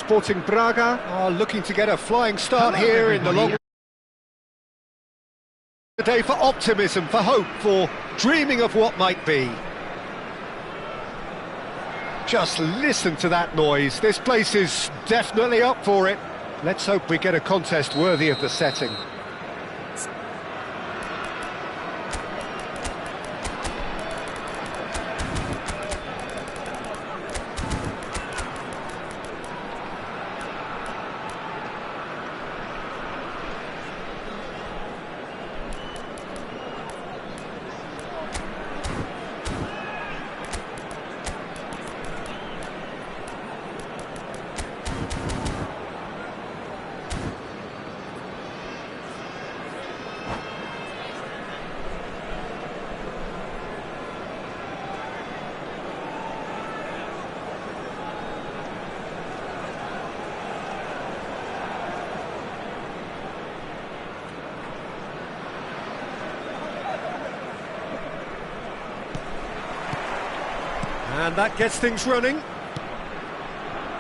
Sporting Braga are looking to get a flying start here in the long day for optimism, for hope, for dreaming of what might be. Just listen to that noise. This place is definitely up for it. Let's hope we get a contest worthy of the setting. And that gets things running.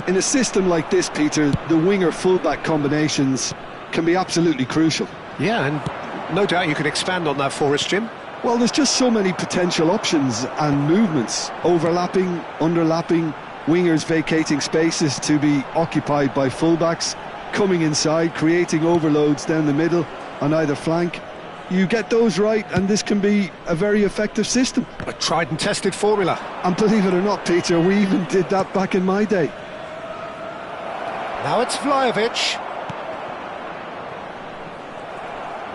In a system like this, Peter, the winger-fullback combinations can be absolutely crucial. Yeah, and no doubt you can expand on that for us, Jim. Well, there's just so many potential options and movements. Overlapping, underlapping, wingers vacating spaces to be occupied by fullbacks, coming inside, creating overloads down the middle on either flank. You get those right and this can be a very effective system. A tried and tested formula. And believe it or not, Peter, we even did that back in my day. Now it's Vlahovic.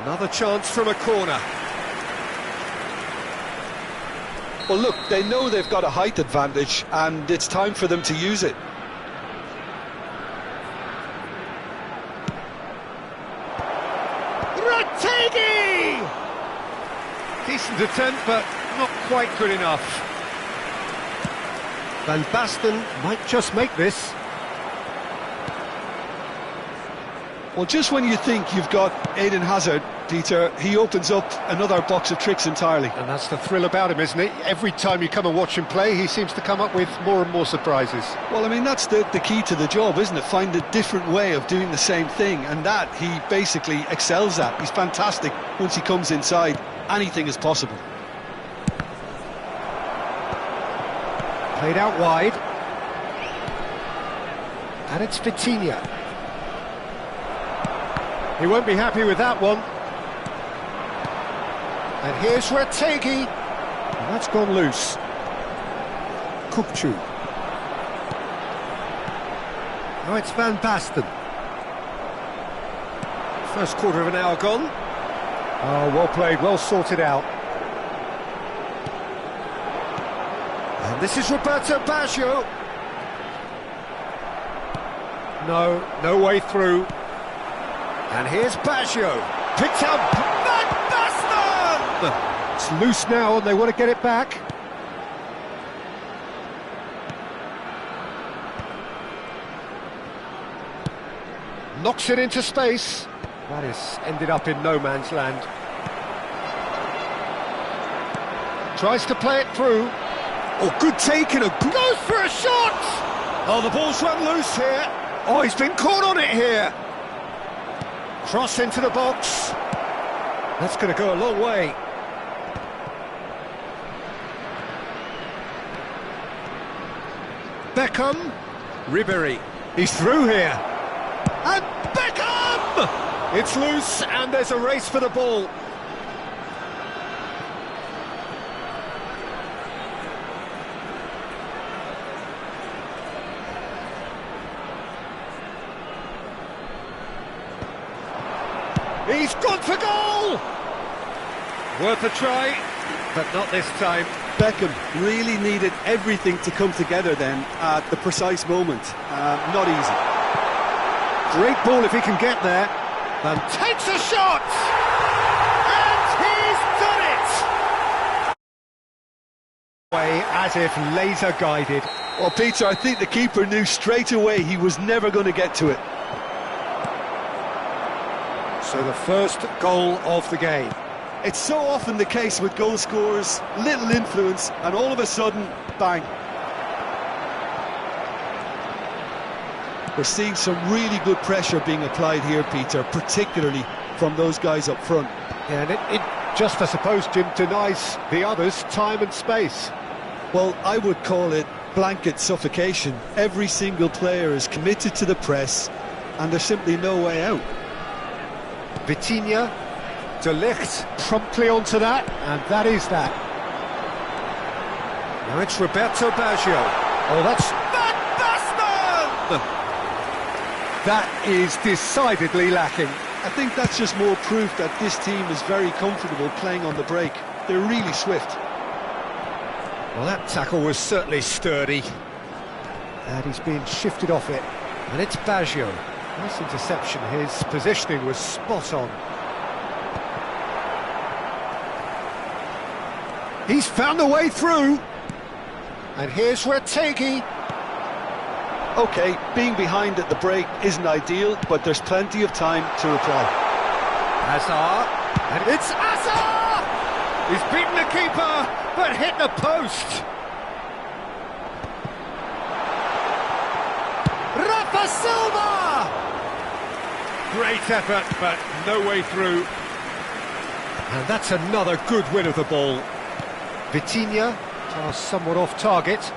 Another chance from a corner. Well, look, they know they've got a height advantage and it's time for them to use it. Decent attempt, but not quite good enough. Van Basten might just make this. Well, just when you think you've got Eden Hazard, Peter, he opens up another box of tricks entirely. And that's the thrill about him, isn't it? Every time you come and watch him play, he seems to come up with more and more surprises. Well, I mean, that's the key to the job, isn't it? Find a different way of doing the same thing, and that he basically excels at. He's fantastic once he comes inside. Anything is possible. Played out wide. And it's Vitinha. He won't be happy with that one. And here's Retegi. And that's gone loose. Kukcu. Now it's Van Basten. First quarter of an hour gone. Oh, well played, well sorted out. And this is Roberto Baggio. No way through. And here's Baggio. Picked up Van Basten! It's loose now and they want to get it back. Knocks it into space. That is ended up in no man's land. Tries to play it through. Oh, good taking. Goes for a shot! Oh, the ball's run loose here. Oh, he's been caught on it here. Cross into the box. That's going to go a long way. Beckham. Ribéry. He's through here. And Beckham! It's loose and there's a race for the ball. He's gone for goal! Worth a try, but not this time. Beckham really needed everything to come together then at the precise moment. Not easy. Great ball if he can get there. And takes a shot! And he's done it! Way as if laser guided. Well, Peter, I think the keeper knew straight away he was never going to get to it. So the first goal of the game. It's so often the case with goal scorers, little influence, and all of a sudden, bang. We're seeing some really good pressure being applied here, Peter, particularly from those guys up front. Yeah, and it just, I suppose, Jim, denies the others time and space. Well, I would call it blanket suffocation. Every single player is committed to the press, and there's simply no way out. Vitinha, De Ligt promptly onto that, and that is that. Now it's Roberto Baggio. Oh, that's Van Basten! That is decidedly lacking. I think that's just more proof that this team is very comfortable playing on the break. They're really swift. Well, that tackle was certainly sturdy. And he's being shifted off it. And it's Baggio. Nice interception. His positioning was spot on. He's found the way through. And here's Retegi. OK, being behind at the break isn't ideal, but there's plenty of time to reply. Hazard. And it's Hazard! He's beaten the keeper, but hit the post. Rafa Silva! Great effort, but no way through. And that's another good win of the ball. Vitinha, somewhat off target.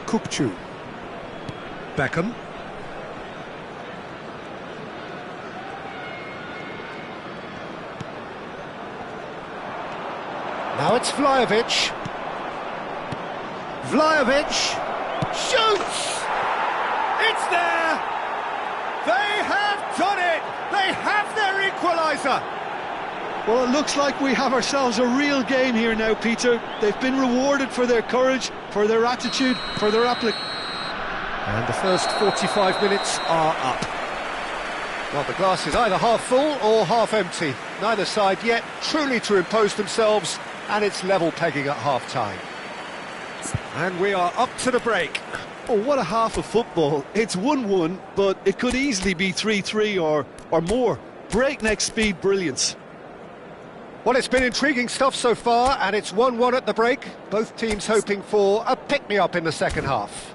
Kupchu. Beckham. Now it's Vlahovic. Vlahovic shoots! It's there! They have done it! They have their equaliser! Well, it looks like we have ourselves a real game here now, Peter. They've been rewarded for their courage, for their attitude, for their application. And the first 45 minutes are up. Well, the glass is either half full or half empty. Neither side yet truly to impose themselves, and it's level pegging at half-time. And we are up to the break. Oh, what a half of football. It's 1-1, but it could easily be 3-3 or more. Breakneck speed brilliance. Well, it's been intriguing stuff so far, and it's 1-1 at the break. Both teams hoping for a pick-me-up in the second half.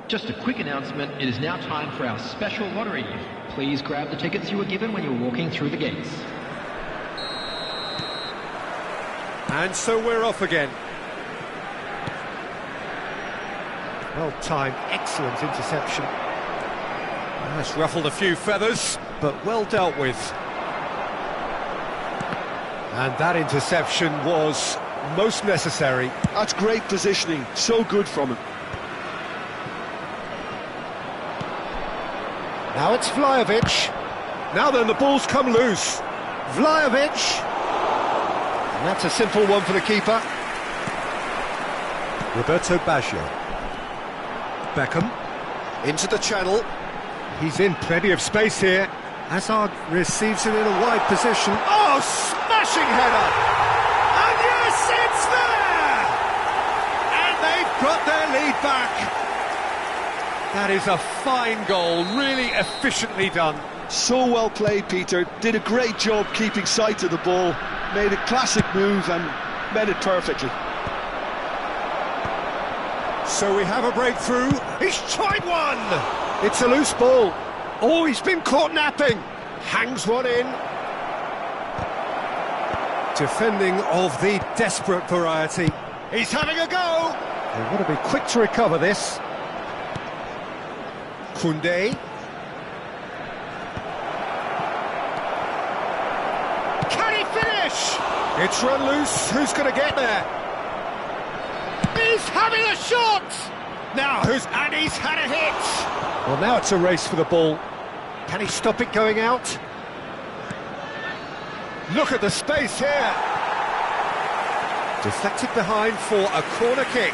Just a quick announcement, it is now time for our special lottery. Please grab the tickets you were given when you were walking through the gates. And so we're off again. Well timed, excellent interception. That's ruffled a few feathers, but well dealt with. And that interception was most necessary. That's great positioning, so good from him. Now it's Vlahovic. Now then, the ball's come loose. Vlahovic. And that's a simple one for the keeper. Roberto Baggio. Beckham. Into the channel. He's in plenty of space here. Hazard receives it in a wide position. Oh, smashing header! And yes, it's there! And they've got their lead back. That is a fine goal, really efficiently done. So well played, Peter. Did a great job keeping sight of the ball. Made a classic move and made it perfectly. So we have a breakthrough. He's tried one! It's a loose ball. Oh, he's been caught napping. Hangs one in. Defending of the desperate variety. He's having a go. They've got to be quick to recover this. Koundé. Can he finish? It's run loose. Who's going to get there? He's having a shot! Now, and he's had a hit! Well, now it's a race for the ball. Can he stop it going out? Look at the space here. Deflected behind for a corner kick.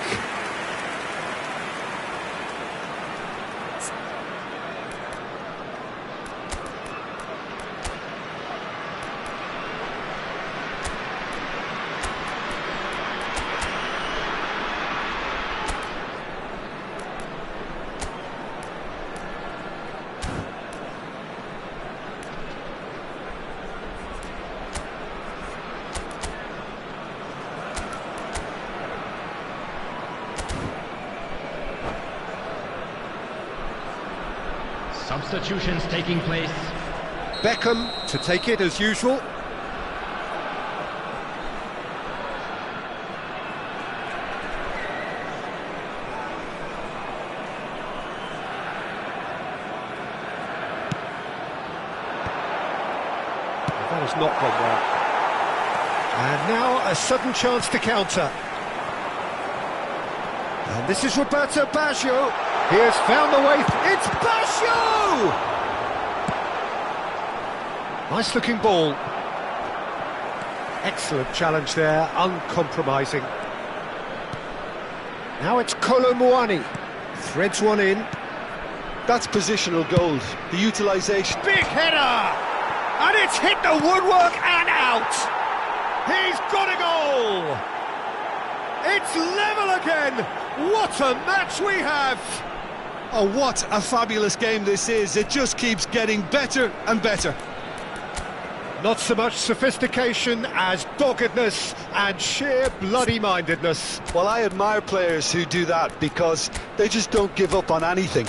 Substitutions taking place. Beckham to take it as usual. That has not gone well. And now a sudden chance to counter. And this is Roberto Baggio. He has found the way. It's Baggio! Nice looking ball. Excellent challenge there, uncompromising. Now it's Kolo Muani. Threads one in. That's positional gold. The utilisation. Big header! And it's hit the woodwork and out! He's got a goal! It's level again! What a match we have! Oh, what a fabulous game this is. It just keeps getting better and better. Not so much sophistication as doggedness and sheer bloody-mindedness. Well, I admire players who do that because they just don't give up on anything.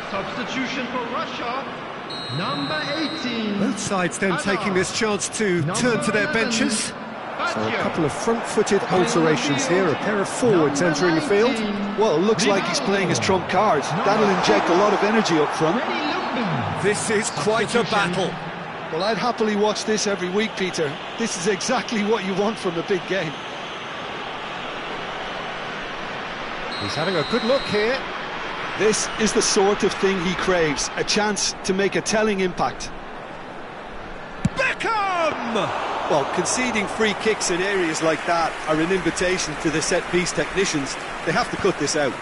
Substitution for Russia, number 18. Both sides then taking this chance to turn to their benches. So a couple of front-footed alterations here, a pair of forwards entering the field. Well, it looks like he's playing his trump card. That'll inject a lot of energy up front. This is quite a battle. Well, I'd happily watch this every week, Peter. This is exactly what you want from a big game. He's having a good look here. This is the sort of thing he craves, a chance to make a telling impact. Beckham! Well, conceding free kicks in areas like that are an invitation to the set-piece technicians. They have to cut this out.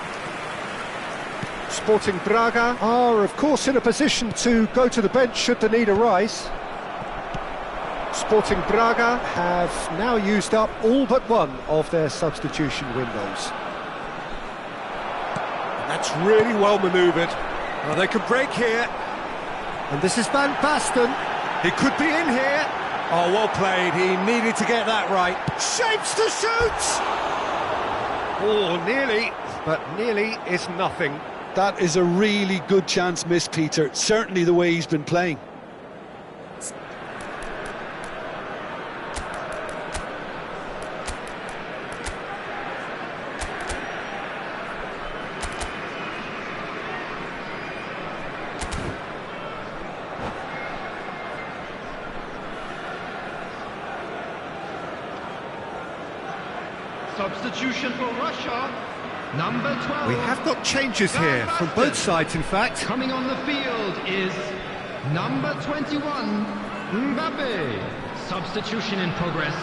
Sporting Braga are, of course, in a position to go to the bench should the need arise. Sporting Braga have now used up all but one of their substitution windows. That's really well manoeuvred. Well, they could break here. And this is Van Basten. He could be in here. Oh, well played. He needed to get that right. Shapes to shoot! Oh, nearly. But nearly is nothing. That is a really good chance missed, Peter. Certainly the way he's been playing. Substitution for Russia, number 12. We have got changes here from both sides, in fact. Coming on the field is number 21, Mbappe. Substitution in progress.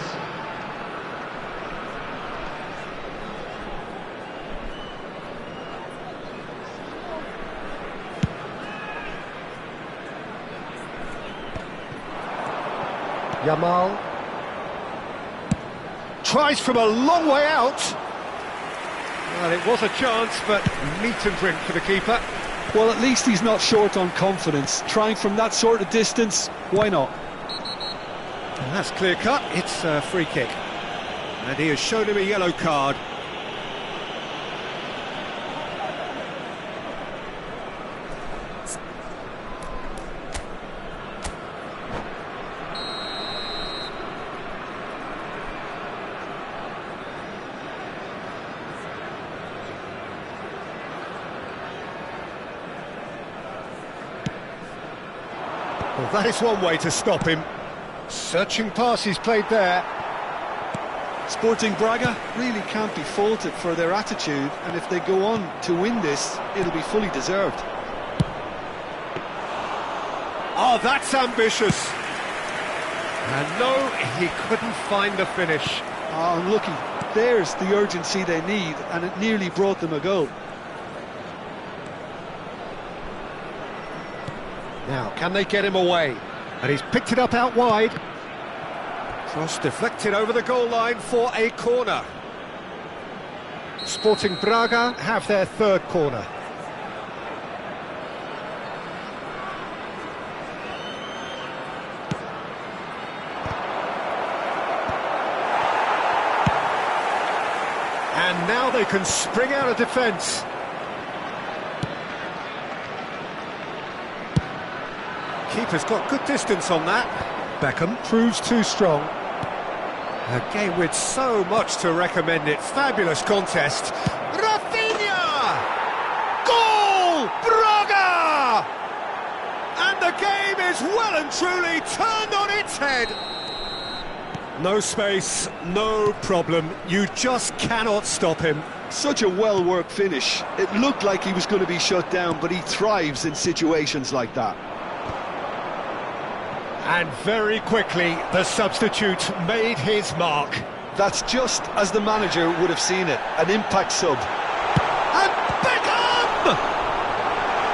Yamal tries from a long way out. Well, it was a chance, but meat and drink for the keeper. Well, at least he's not short on confidence. Trying from that sort of distance, why not? And that's clear cut. It's a free kick. And he has shown him a yellow card. Well, that is one way to stop him. Searching pass he's played there. Sporting Braga really can't be faulted for their attitude, and if they go on to win this, it'll be fully deserved. Oh, that's ambitious. And no, he couldn't find the finish. Oh, unlucky. There's the urgency they need, and it nearly brought them a goal. Now, can they get him away? And he's picked it up out wide. Cross deflected over the goal line for a corner. Sporting Braga have their third corner. And now they can spring out of defence. Keeper's got good distance on that. Beckham proves too strong. A game with so much to recommend it. Fabulous contest. Rafinha! Goal! Braga! And the game is well and truly turned on its head. No space, no problem. You just cannot stop him. Such a well-worked finish. It looked like he was going to be shut down, but he thrives in situations like that. And very quickly, the substitute made his mark. That's just as the manager would have seen it, an impact sub. And Beckham!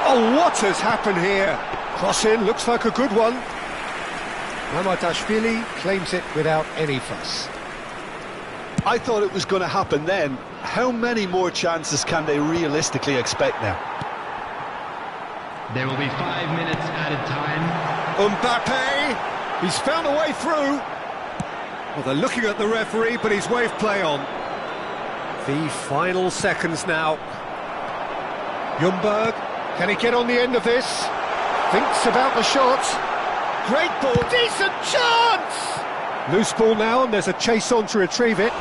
Oh, what has happened here? Cross in, looks like a good one. Mamadashvili claims it without any fuss. I thought it was going to happen then. How many more chances can they realistically expect now? There will be 5 minutes added time. Mbappe, he's found a way through. Well, they're looking at the referee, but he's waved play on. The final seconds now. Ljungberg, can he get on the end of this? Thinks about the shot. Great ball, decent chance! Loose ball now, and there's a chase on to retrieve it.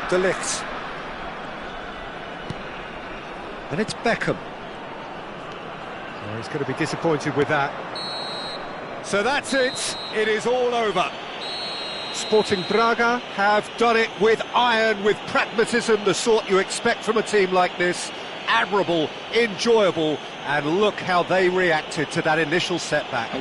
De Ligt. And it's Beckham. Oh, he's going to be disappointed with that. So that's it. It is all over. Sporting Braga have done it with iron, with pragmatism, the sort you expect from a team like this. Admirable, enjoyable, and look how they reacted to that initial setback.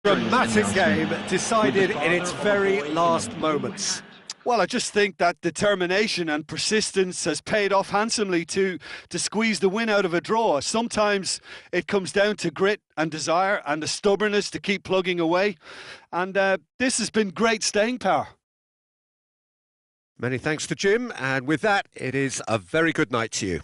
Dramatic game decided in its very last moments. Well, I just think that determination and persistence has paid off handsomely to squeeze the win out of a draw. Sometimes it comes down to grit and desire and the stubbornness to keep plugging away. And this has been great staying power. Many thanks to Jim, and with that, it is a very good night to you.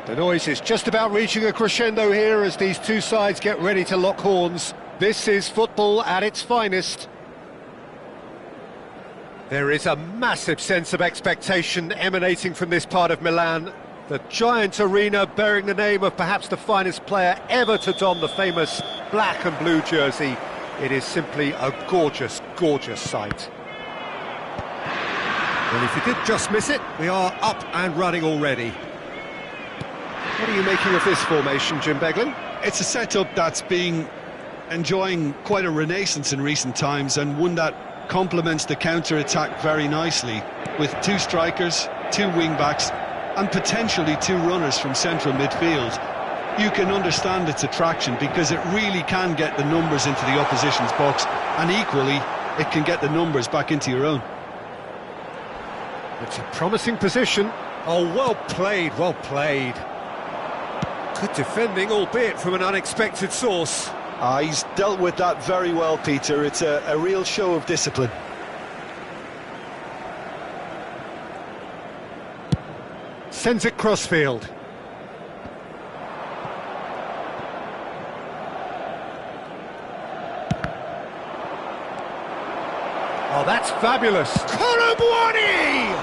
The noise is just about reaching a crescendo here as these two sides get ready to lock horns. This is football at its finest. There is a massive sense of expectation emanating from this part of Milan. The giant arena bearing the name of perhaps the finest player ever to don the famous black and blue jersey. It is simply a gorgeous, gorgeous sight. And if you did just miss it, we are up and running already. What are you making of this formation, Jim Beglin? It's a setup that's been enjoying quite a renaissance in recent times, and one that complements the counter-attack very nicely, with two strikers, two wing-backs, and potentially two runners from central midfield. You can understand its attraction because it really can get the numbers into the opposition's box, and equally, it can get the numbers back into your own. It's a promising position. Oh, well played, well played. Good defending, albeit from an unexpected source. He's dealt with that very well, Peter. It's a real show of discipline. Sends it crossfield. Oh, that's fabulous. Colomboani!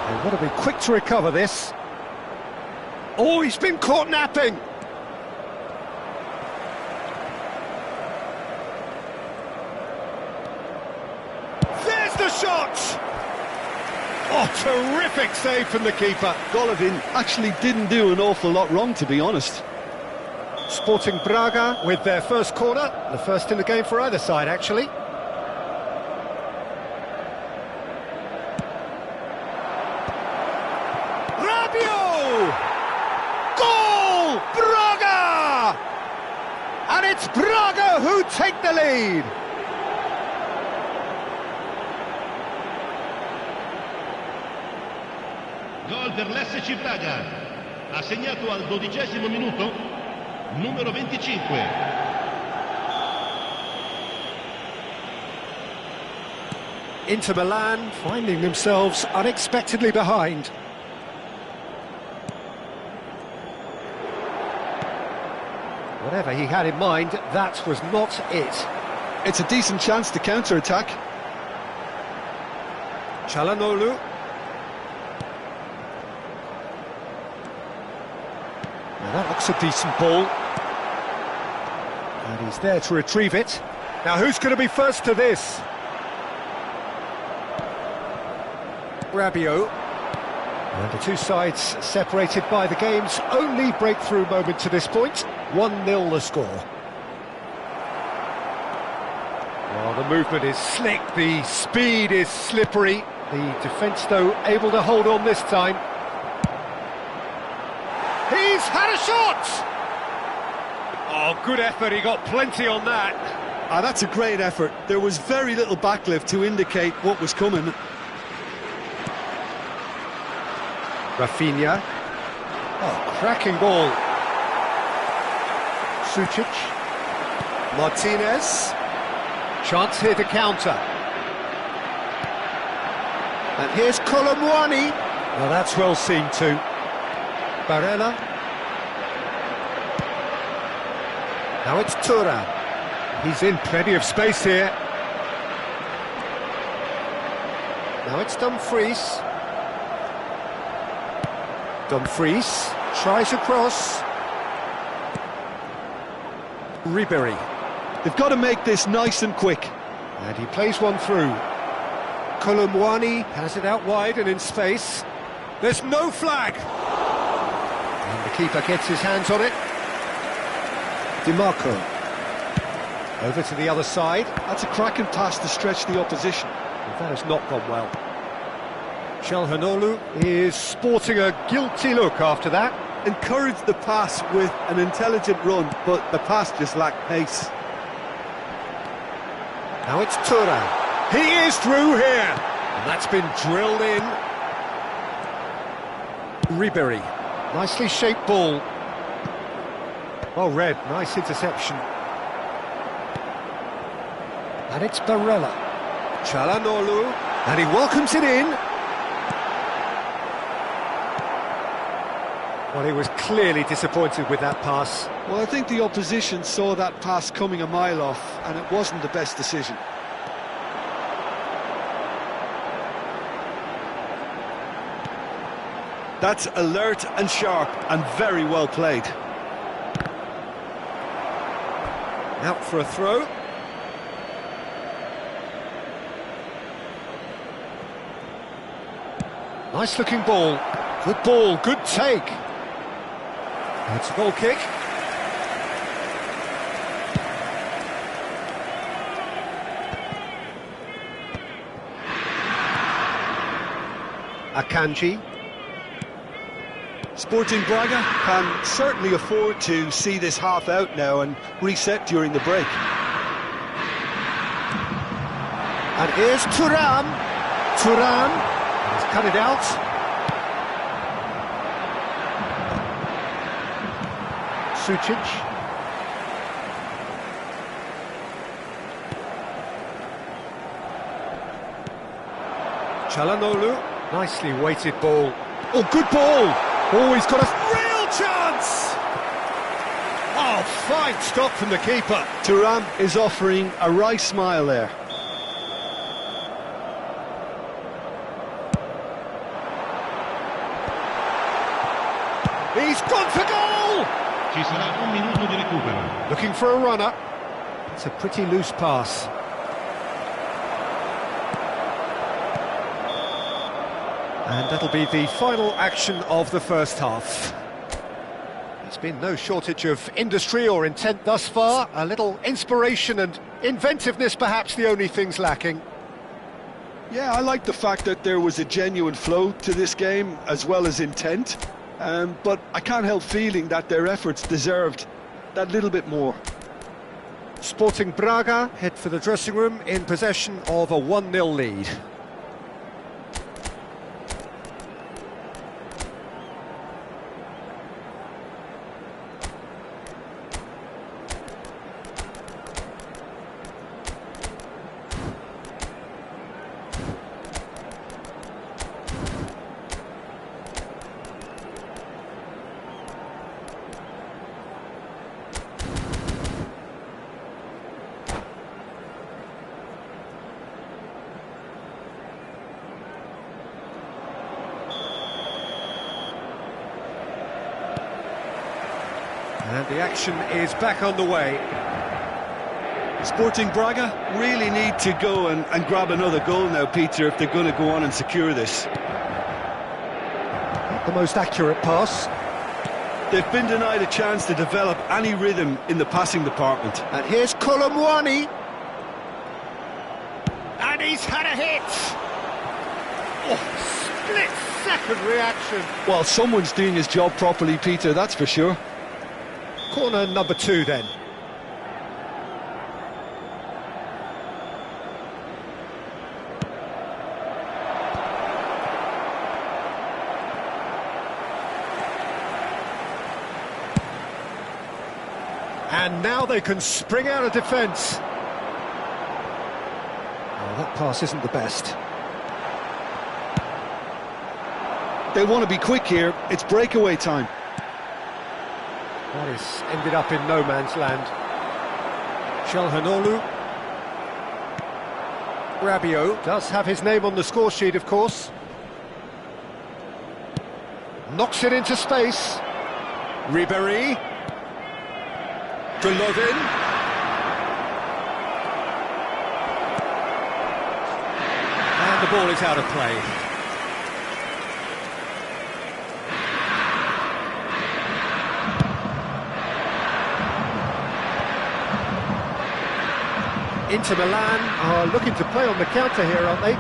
They've got to be quick to recover this. Oh, he's been caught napping. There's the shot! Oh, terrific save from the keeper. Golovin actually didn't do an awful lot wrong, to be honest. Sporting Braga with their first corner. The first in the game for either side, actually. Goal! Braga! And it's Braga who take the lead. Gol per l'SC Braga. Ha segnato al 12° minuto numero 25. Inter Milan finding themselves unexpectedly behind. Whatever he had in mind, that was not it. It's a decent chance to counter-attack. Çalhanoğlu. Now that looks a decent ball. And he's there to retrieve it. Now who's going to be first to this? Rabiot. And the two sides separated by the game's only breakthrough moment to this point. 1-0 the score. Well, the movement is slick, the speed is slippery. The defence, though, able to hold on this time. He's had a shot! Oh, good effort, he got plenty on that. That's a great effort. There was very little backlift to indicate what was coming. Rafinha. Oh, cracking ball. Sucic. Martinez. Chance here to counter. And here's Colomboani. Well, that's well seen too. Barella. Now it's Thuram. He's in plenty of space here. Now it's Dumfries. Dumfries tries across. Ribery. They've got to make this nice and quick. And he plays one through. Colomboani has it out wide and in space. There's no flag. And the keeper gets his hands on it. DiMarco. Over to the other side. That's a cracking pass to stretch the opposition. And that has not gone well. Çalhanoğlu is sporting a guilty look after that. Encouraged the pass with an intelligent run, but the pass just lacked pace. Now it's Thuram. He is through here. And that's been drilled in. Ribery. Nicely shaped ball. Well read, nice interception. And it's Barella. Çalhanoğlu. And he welcomes it in. Well, he was clearly disappointed with that pass. Well, I think the opposition saw that pass coming a mile off, and it wasn't the best decision. That's alert and sharp and very well played. Out for a throw. Nice looking ball. Good ball, good take. It's a goal kick. Akanji. Sporting Braga can certainly afford to see this half out now and reset during the break. And here's Thuram. Thuram has cut it out. Sucic. Çalhanoğlu. Nicely weighted ball. Oh, good ball! Oh, he's got a real chance! Oh, fine stop from the keeper. Thuram is offering a wry smile there. He's gone for goal! Ci sarà un minuto di recupero. Looking for a runner. It's a pretty loose pass. And that'll be the final action of the first half. There's been no shortage of industry or intent thus far. A little inspiration and inventiveness, perhaps the only things lacking. Yeah, I like the fact that there was a genuine flow to this game as well as intent. But I can't help feeling that their efforts deserved that little bit more. Sporting Braga head for the dressing room in possession of a 1-0 lead. And the action is back on the way. Sporting Braga really need to go and grab another goal now, Peter, if they're going to go on and secure this. Not the most accurate pass. They've been denied a chance to develop any rhythm in the passing department. And here's Colomwani. And he's had a hit. Oh, split-second reaction. Well, someone's doing his job properly, Peter, that's for sure. Corner number 2 then. And now they can spring out of defence. Oh, that pass isn't the best. They want to be quick here, it's breakaway time. That is ended up in no man's land. Çalhanoğlu. Rabiot does have his name on the score sheet, of course. Knocks it into space. Ribéry. Golovin. And the ball is out of play. Inter Milan are looking to play on the counter here, aren't they?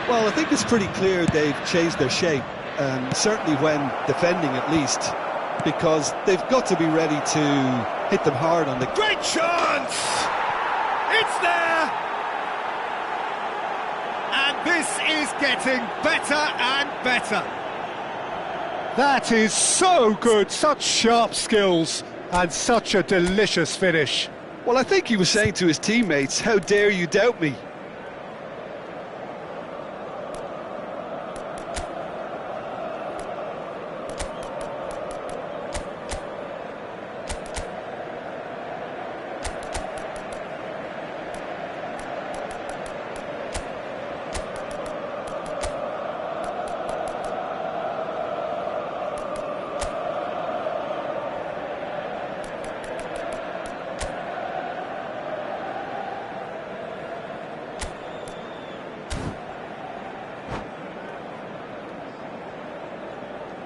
Well, I think it's pretty clear they've changed their shape, certainly when defending at least, because they've got to be ready to hit them hard on the... Great chance! It's there! And this is getting better and better. That is so good, such sharp skills, and such a delicious finish. Well, I think he was saying to his teammates, how dare you doubt me?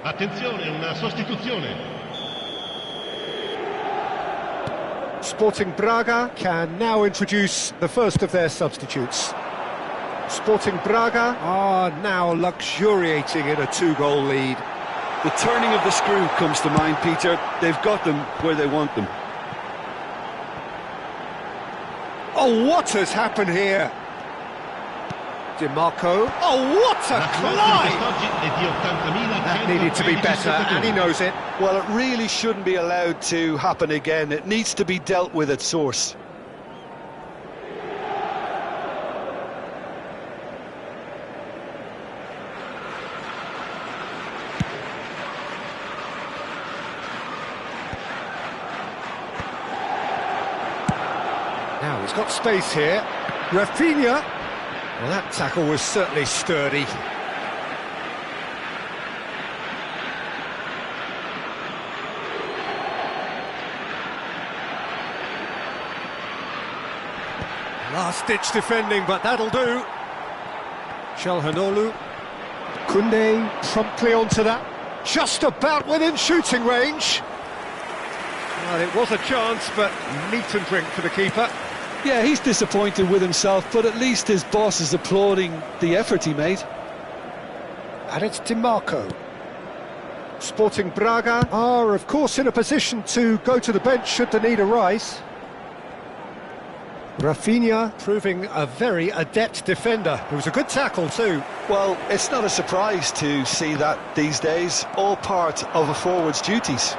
Attenzione, una sostituzione. Sporting Braga can now introduce the first of their substitutes. Sporting Braga are now luxuriating in a 2-goal lead. The turning of the screw comes to mind, Peter. They've got them where they want them. Oh, what has happened here? DiMarco. Oh, what a climb! That needed to be better, and he knows it. Well, it really shouldn't be allowed to happen again. It needs to be dealt with at source. Now he's got space here. Rafinha. Well, that tackle was certainly sturdy. Last-ditch defending, but that'll do. Çalhanoğlu. Koundé promptly onto that. Just about within shooting range. Well, it was a chance, but meat and drink for the keeper. Yeah, he's disappointed with himself, but at least his boss is applauding the effort he made. And it's DiMarco. Sporting Braga are, of course, in a position to go to the bench should the need arise. Rafinha proving a very adept defender. It was a good tackle too. Well, it's not a surprise to see that these days, all part of a forward's duties.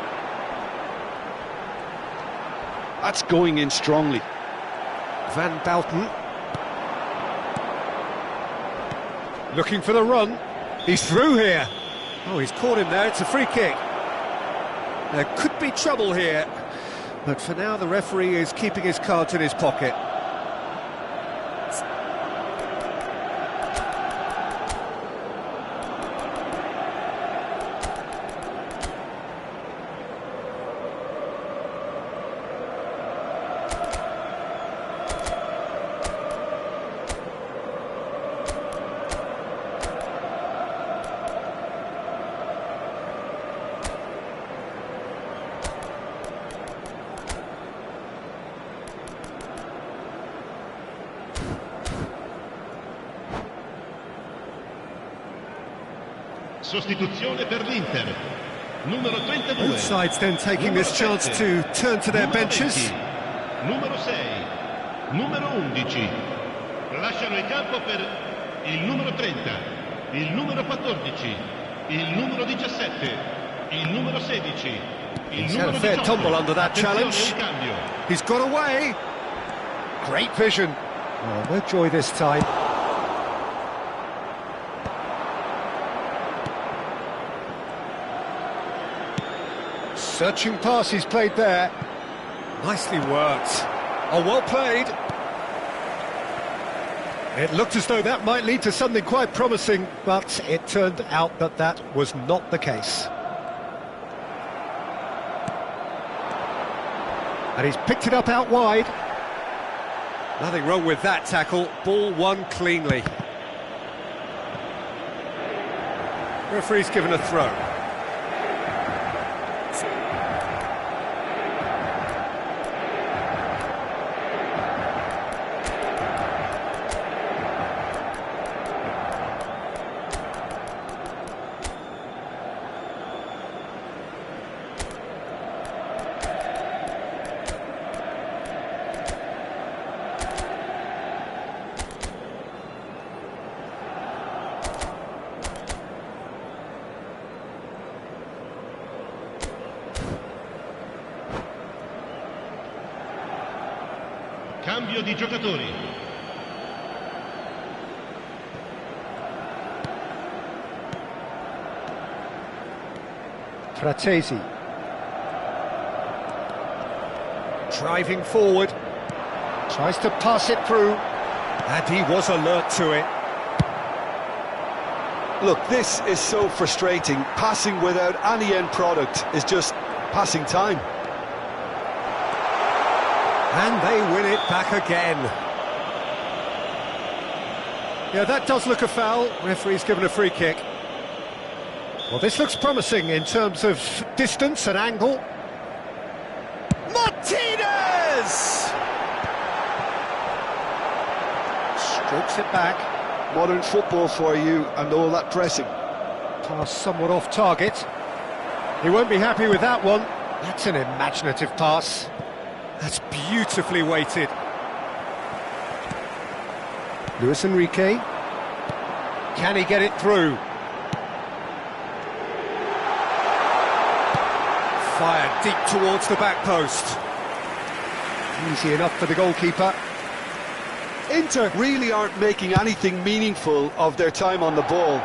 That's going in strongly. Van Bouten. Looking for the run. He's through here. Oh, he's caught him there. It's a free kick. There could be trouble here. But for now, the referee is keeping his cards in his pocket. Sostituzione per l'Inter. Numero 32. Both sides then taking this chance to turn to their benches. Numero 6. Numero 11. Lasciano il campo per il numero 30, il numero 14, il numero 17, il numero 16, il He's had numero a fair 18. tumble under that challenge. Un cambio. He's got away. Great vision. Oh, no joy this time. Searching pass he's played there. Nicely worked. Oh, well played. It looked as though that might lead to something quite promising, but it turned out that that was not the case. And he's picked it up out wide. Nothing wrong with that tackle. Ball won cleanly. Referee's given a throw. Cambio di giocatori. Fratesi. Driving forward. Tries to pass it through. And he was alert to it. Look, this is so frustrating. Passing without any end product is just passing time. And they win it back again. Yeah, that does look a foul. Referee's given a free kick. Well, this looks promising in terms of distance and angle. Martinez! Strokes it back. Modern football for you and all that pressing. Pass somewhat off target. He won't be happy with that one. That's an imaginative pass. That's beautifully weighted. Luis Enrique. Can he get it through? Fired deep towards the back post. Easy enough for the goalkeeper. Inter really aren't making anything meaningful of their time on the ball.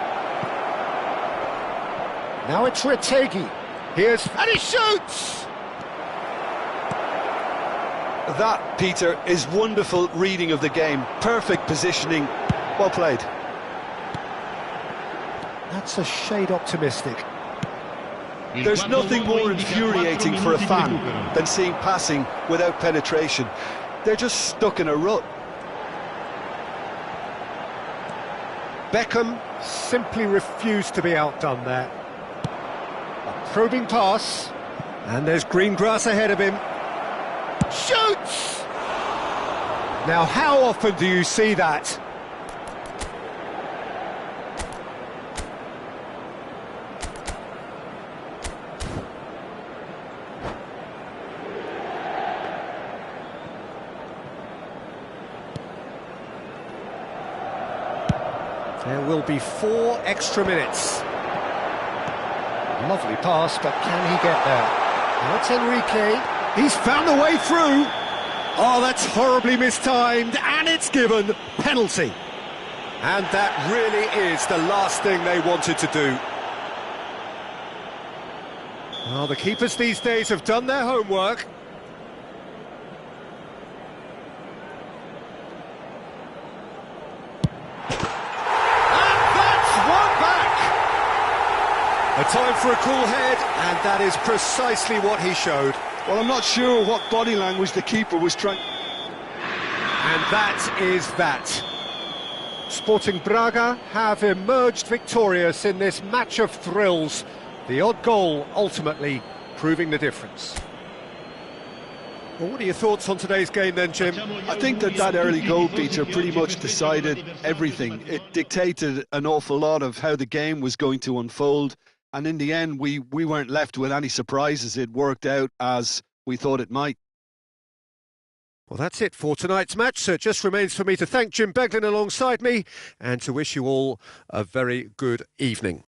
Now it's Retegi. And he shoots! That, Peter, is wonderful reading of the game. Perfect positioning. Well played. That's a shade optimistic. There's nothing more infuriating for a fan than seeing passing without penetration. They're just stuck in a rut. Beckham simply refused to be outdone there. A probing pass, and there's green grass ahead of him. Shoots! Now, how often do you see that? There will be 4 extra minutes. Lovely pass, but can he get there? Now it's Enrique. He's found a way through. Oh, that's horribly mistimed, and it's given. Penalty. And that really is the last thing they wanted to do. Well, the keepers these days have done their homework. A time for a cool head, and that is precisely what he showed. Well, I'm not sure what body language the keeper was trying... And that is that. Sporting Braga have emerged victorious in this match of thrills. The odd goal ultimately proving the difference. Well, what are your thoughts on today's game then, Jim? I think that early goal, Peter, pretty much decided everything. It dictated an awful lot of how the game was going to unfold. And in the end, we weren't left with any surprises. It worked out as we thought it might. Well, that's it for tonight's match. So it just remains for me to thank Jim Beglin alongside me and to wish you all a very good evening.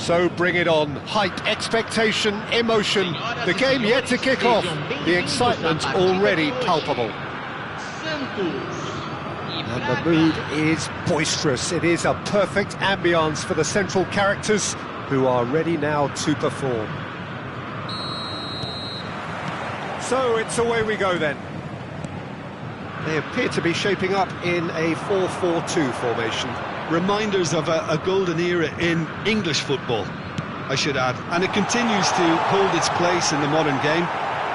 So bring it on. Hype, expectation, emotion. The game yet to kick off. The excitement already palpable. And the mood is boisterous. It is a perfect ambience for the central characters who are ready now to perform. So it's away we go then. They appear to be shaping up in a 4-4-2 formation. Reminders of a golden era in English football, I should add. And it continues to hold its place in the modern game.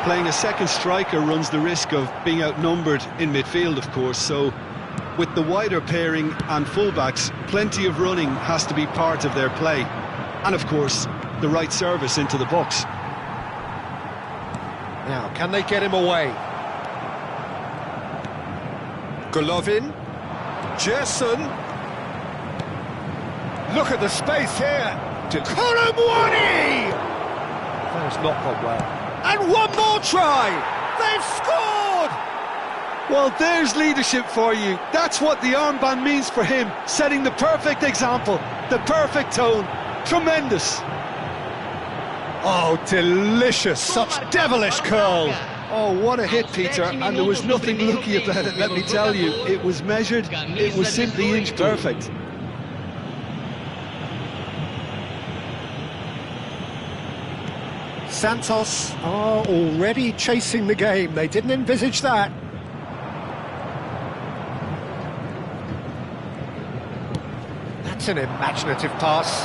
Playing a second striker runs the risk of being outnumbered in midfield, of course, so with the wider pairing and fullbacks, plenty of running has to be part of their play. And of course, the right service into the box. Now, can they get him away? Golovin, Gerson. Look at the space here. Colomwani! That has not gone well. And one more try! They've scored! Well, there's leadership for you. That's what the armband means for him, setting the perfect example, the perfect tone. Tremendous. Oh, delicious, such devilish curl. Oh, what a hit, Peter, and there was nothing lucky about it, let me tell you. It was measured, it was simply inch perfect. Santos are already chasing the game. They didn't envisage that. That's an imaginative pass.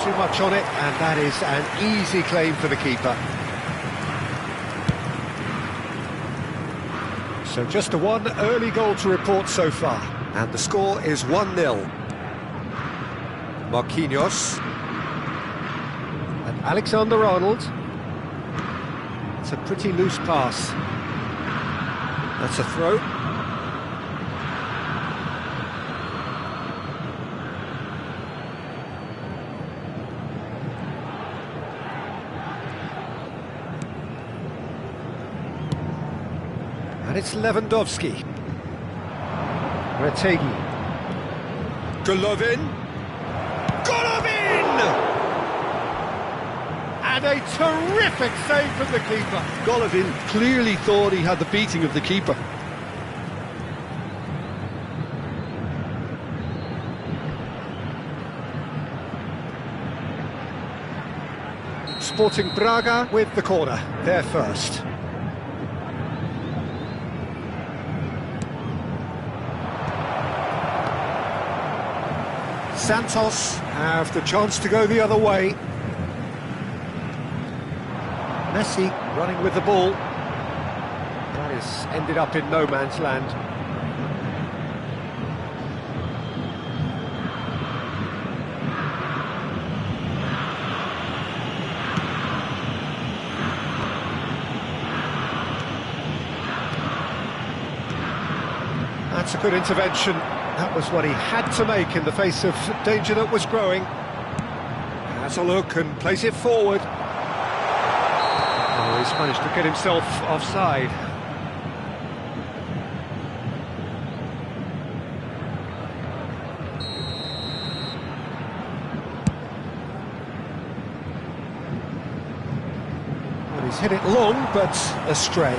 Too much on it, and that is an easy claim for the keeper. So just the one early goal to report so far, and the score is 1-0. Marquinhos and Alexander-Arnold. It's a pretty loose pass. That's a throw. And it's Lewandowski. Retegi. Golovin. Golovin! And a terrific save from the keeper. Golovin clearly thought he had the beating of the keeper. Sporting Braga with the corner. They're first. Santos have the chance to go the other way. Messi running with the ball. That has ended up in no man's land. That's a good intervention. That was what he had to make in the face of danger that was growing. Has a look and plays it forward. Oh, he's managed to get himself offside. Well, he's hit it long, but astray.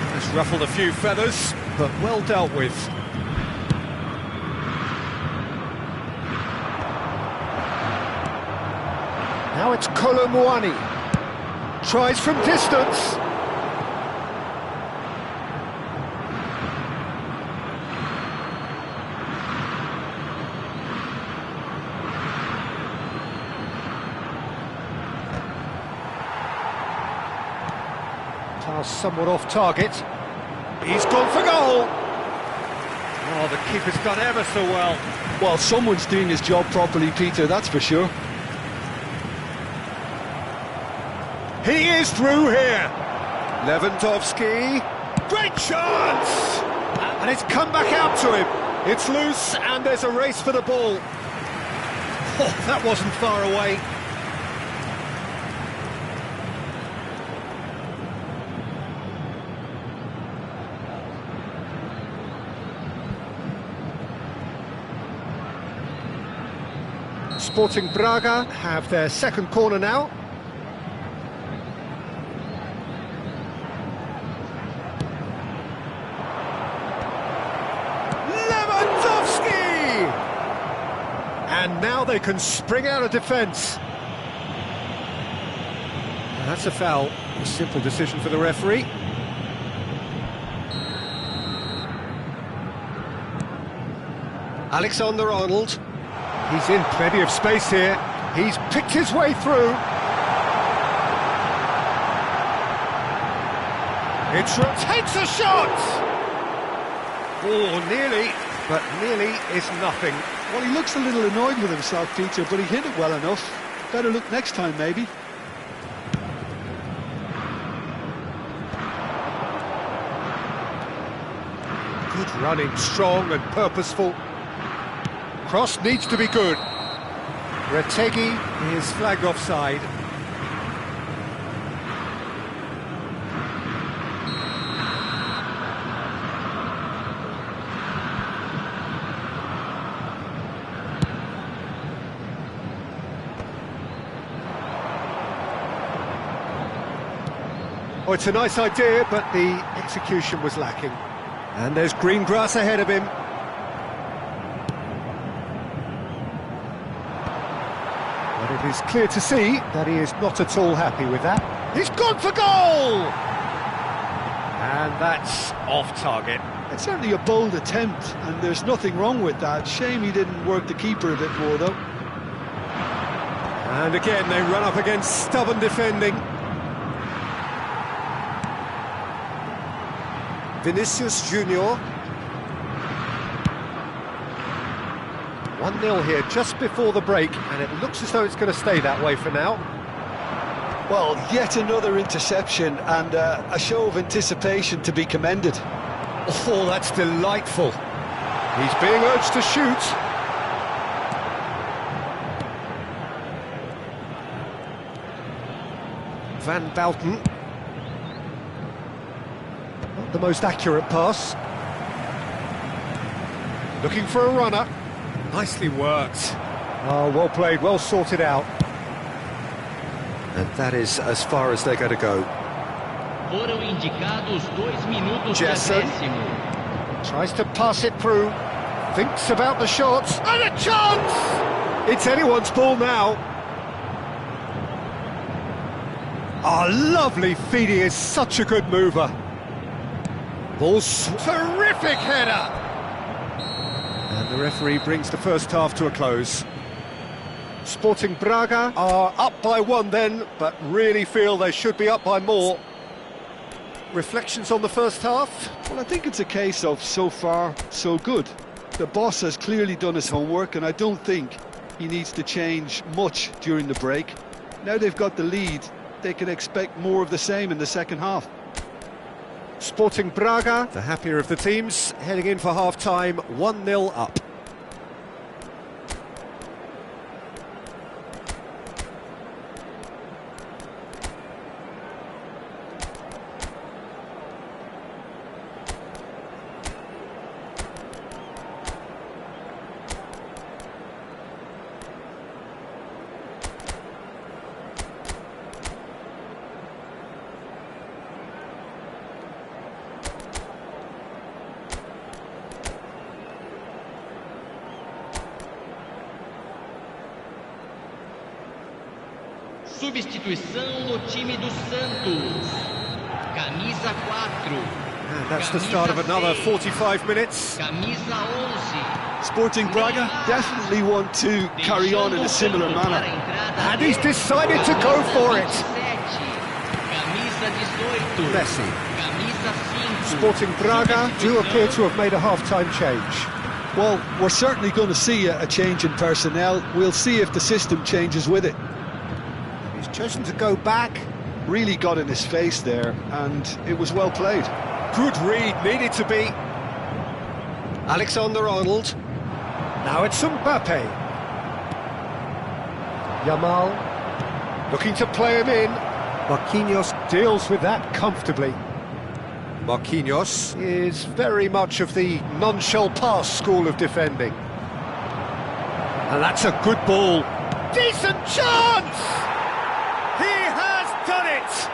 Has ruffled a few feathers, but well dealt with. Now it's Colomwani. Tries from distance. Pass somewhat off target. He's gone for goal. Oh, the keeper's done ever so well. Well, someone's doing his job properly, Peter, that's for sure. He is through here. Lewandowski. Great chance! And it's come back out to him. It's loose and there's a race for the ball. Oh, that wasn't far away. Sporting Braga have their second corner now. Lewandowski! And now they can spring out of defence. That's a foul. A simple decision for the referee. Alexander-Arnold. He's in plenty of space here. He's picked his way through. Takes a shot! Oh, nearly, but nearly is nothing. Well, he looks a little annoyed with himself, Peter, but he hit it well enough. Better look next time, maybe. Good running, strong and purposeful. Cross needs to be good. Retegi is flagged offside. Oh, it's a nice idea, but the execution was lacking. And there's green grass ahead of him. But it is clear to see that he is not at all happy with that. He's gone for goal! And that's off target. It's certainly a bold attempt, and there's nothing wrong with that. Shame he didn't work the keeper a bit more, though. And again, they run up against stubborn defending. Vinicius Junior. 1-0 here just before the break, and it looks as though it's going to stay that way for now. Well, yet another interception, and a show of anticipation to be commended. Oh, that's delightful. He's being urged to shoot. Van Bouten. Not the most accurate pass. Looking for a runner. Nicely worked. Oh, well played, well sorted out. And that is as far as they're going to go. Foram indicados 2 minutos de Jason acréscimo. tries to pass it through. Thinks about the shots. And a chance! It's anyone's ball now. Oh, lovely feed. He is such a good mover. Ball's terrific header. And the referee brings the first half to a close. Sporting Braga are up by 1 then, but really feel they should be up by more. Reflections on the first half? Well, I think it's a case of so far, so good. The boss has clearly done his homework, and I don't think he needs to change much during the break. Now they've got the lead, they can expect more of the same in the second half. Sporting Braga, the happier of the teams, heading in for half-time, 1-0 up. Substituição no time do Santos. Camisa 4. And that's the start of another 45 minutes. Camisa 11. Sporting Braga definitely want to carry on in a similar manner. And he's decided to go for it. Camisa 18. Messi. Camisa 5. Sporting Braga do appear to have made a half-time change. Well, we're certainly going to see a change in personnel. We'll see if the system changes with it. He's chosen to go back. Really got in his face there, and it was well played. Good read, needed to be. Alexander-Arnold. Now it's Mbappe. Yamal. Looking to play him in. Marquinhos deals with that comfortably. Marquinhos is very much of the non-shell pass school of defending. And that's a good ball. Decent chance! He has done it!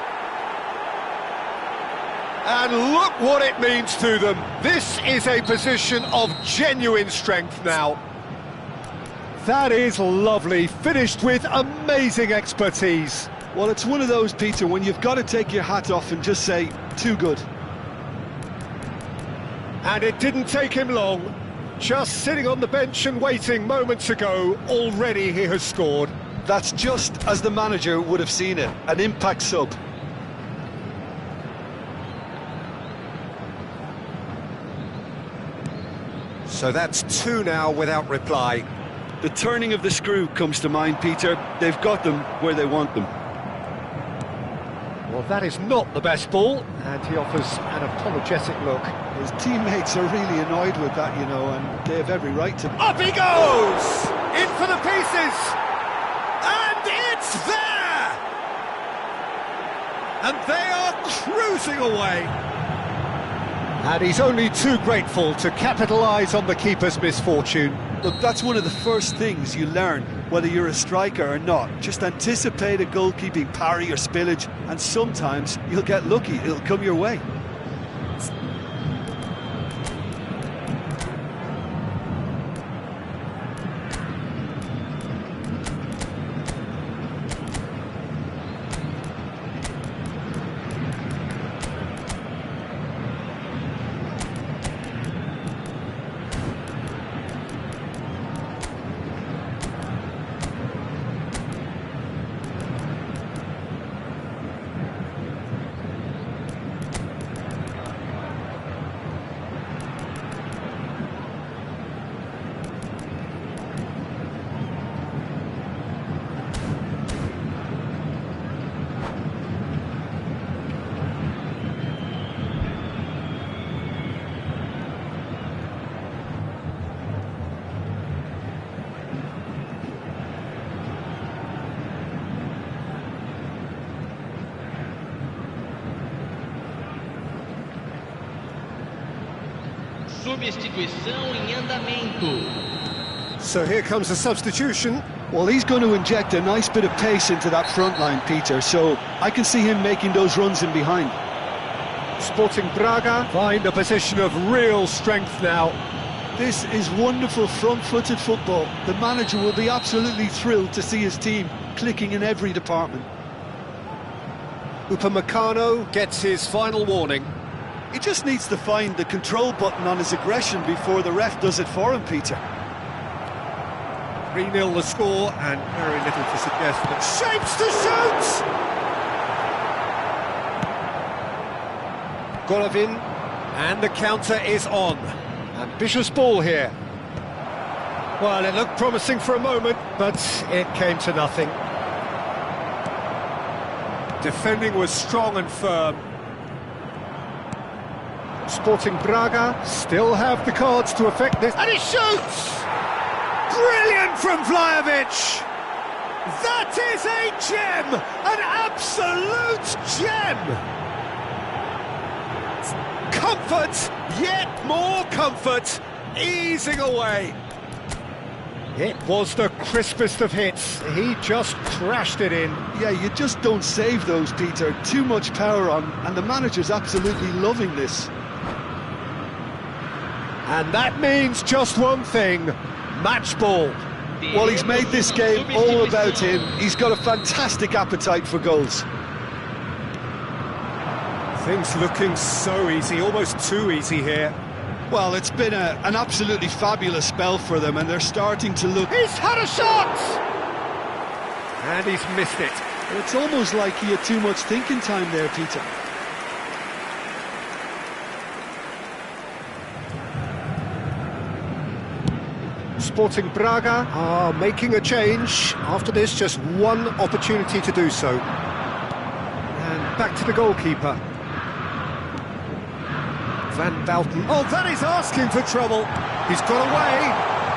And look what it means to them. This is a position of genuine strength now. That is lovely, finished with amazing expertise. Well, it's one of those, Peter, when you've got to take your hat off and just say, too good. And it didn't take him long. Just sitting on the bench and waiting moments ago, already he has scored. That's just as the manager would have seen it, an impact sub. So that's 2 now without reply. The turning of the screw comes to mind, Peter. They've got them where they want them. Well, that is not the best ball, and he offers an apologetic look. His teammates are really annoyed with that, you know, and they have every right to... Up he goes! In for the pieces! And it's there! And they are cruising away. And he's only too grateful to capitalise on the keeper's misfortune. Look, that's one of the first things you learn, whether you're a striker or not. Just anticipate a goalkeeping parry or spillage, and sometimes you'll get lucky, it'll come your way. Substituição em andamento. So here comes a substitution. Well, he's going to inject a nice bit of pace into that front line, Peter, so I can see him making those runs in behind. Sporting Braga find a position of real strength now. This is wonderful front-footed football. The manager will be absolutely thrilled to see his team clicking in every department. Upamecano gets his final warning. He just needs to find the control button on his aggression before the ref does it for him, Peter. 3-0 the score, and very little to suggest that shapes to shoot! Golovin, and the counter is on. Ambitious ball here. Well, it looked promising for a moment, but it came to nothing. Defending was strong and firm. Sporting Braga still have the cards to affect this. And he shoots! Brilliant from Vlahovic! That is a gem! An absolute gem! Comfort, yet more comfort, easing away. It was the crispest of hits. He just crashed it in. Yeah, you just don't save those, Peter. Too much power on, and the manager's absolutely loving this. And that means just one thing, match ball. Well, he's made this game all about him. He's got a fantastic appetite for goals. Things looking so easy, almost too easy here. Well, it's been an absolutely fabulous spell for them, and they're starting to look... He's had a shot! And he's missed it. It's almost like he had too much thinking time there, Peter. Sporting Braga are making a change. After this, just one opportunity to do so. And back to the goalkeeper. Van Bouten. Oh, that is asking for trouble. He's got away.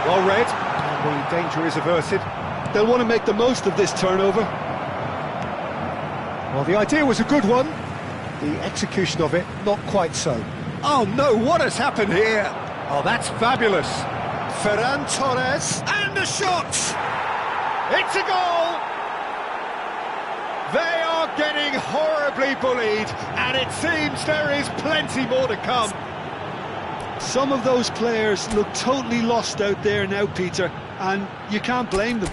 Well read. And the danger is averted. They'll want to make the most of this turnover. Well, the idea was a good one. The execution of it, not quite so. Oh no, what has happened here? Oh, that's fabulous. Ferran Torres, and a shot! It's a goal! They are getting horribly bullied, and it seems there is plenty more to come. Some of those players look totally lost out there now, Peter, and you can't blame them.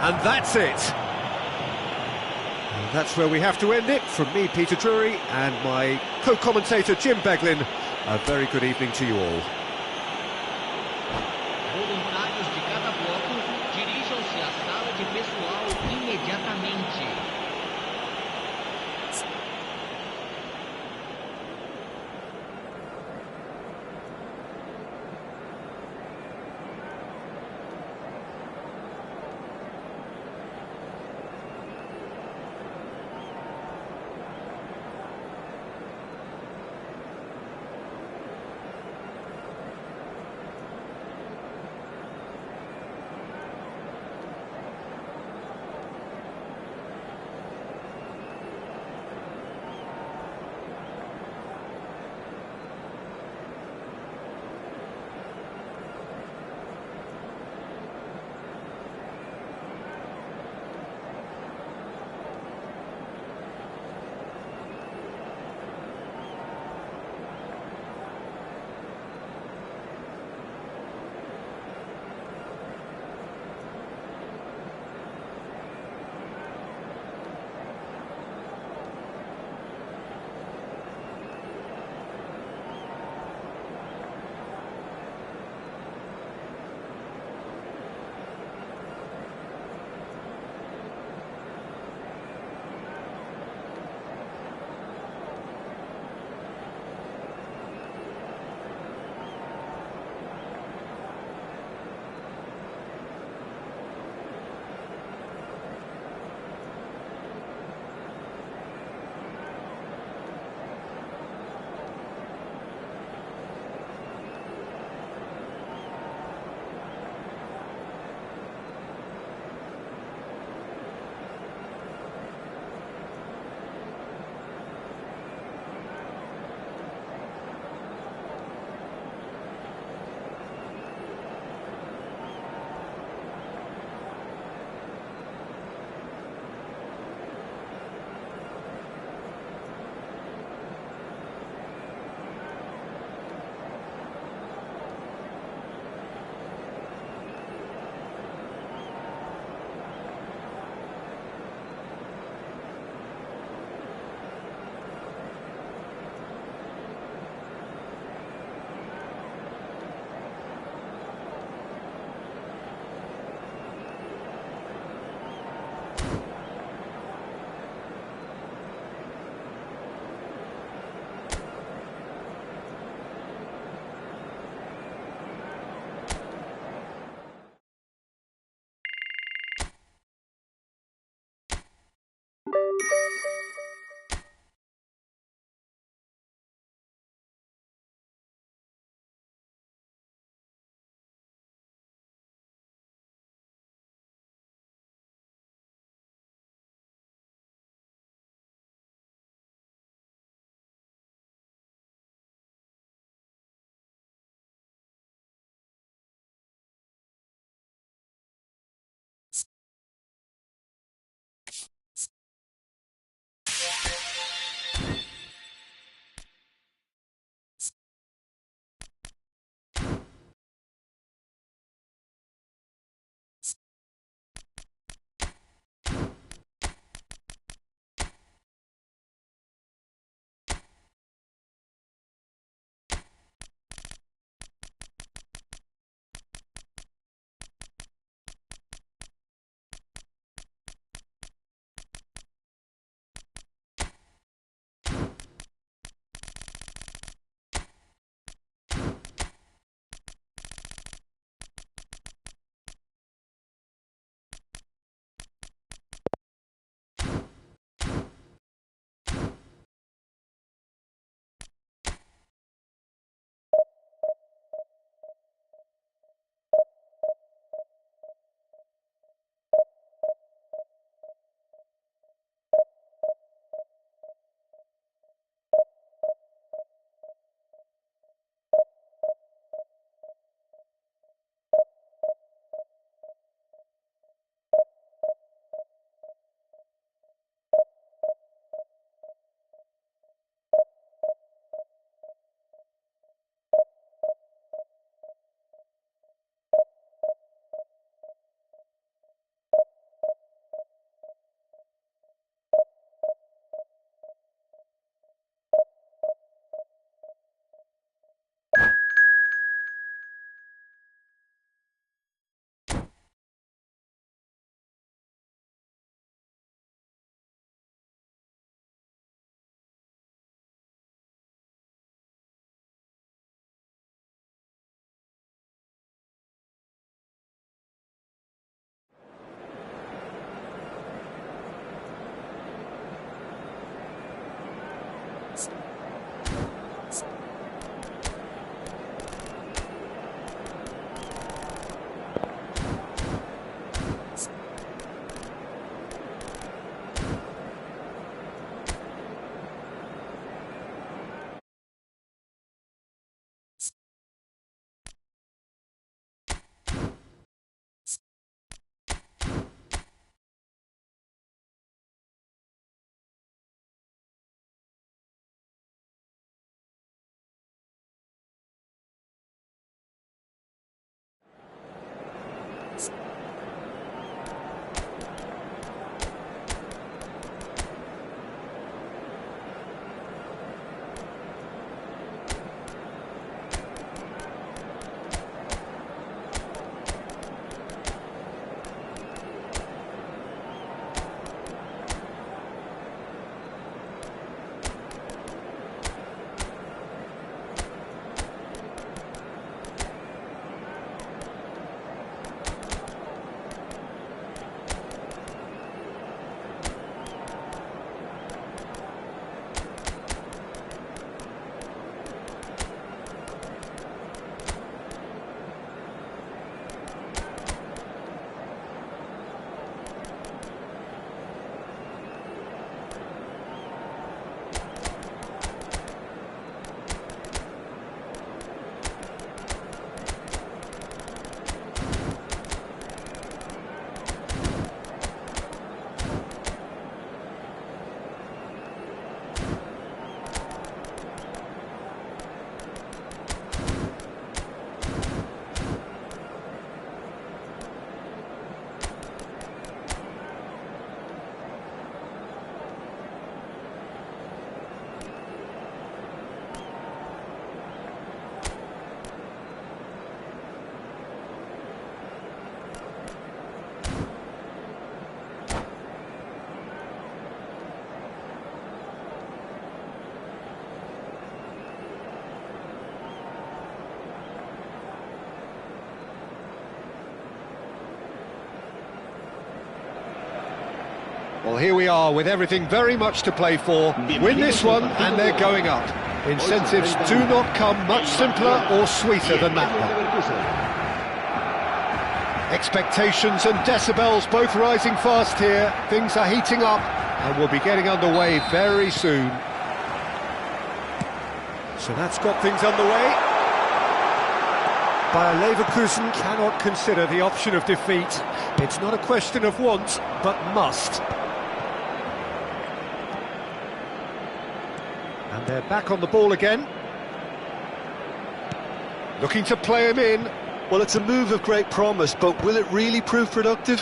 And that's it. And that's where we have to end it. From me, Peter Drury, and my co-commentator, Jim Beglin, a very good evening to you all. Voluntários de cada bloco dirijam-se à sala de pessoal imediatamente. Well, here we are with everything very much to play for. Win this one and they're going up. Incentives do not come much simpler or sweeter than that one. Expectations and decibels both rising fast here. Things are heating up and we'll be getting underway very soon. So that's got things underway. Bayer Leverkusen cannot consider the option of defeat. It's not a question of want, but must. And they're back on the ball again. Looking to play him in. Well, it's a move of great promise, but will it really prove productive?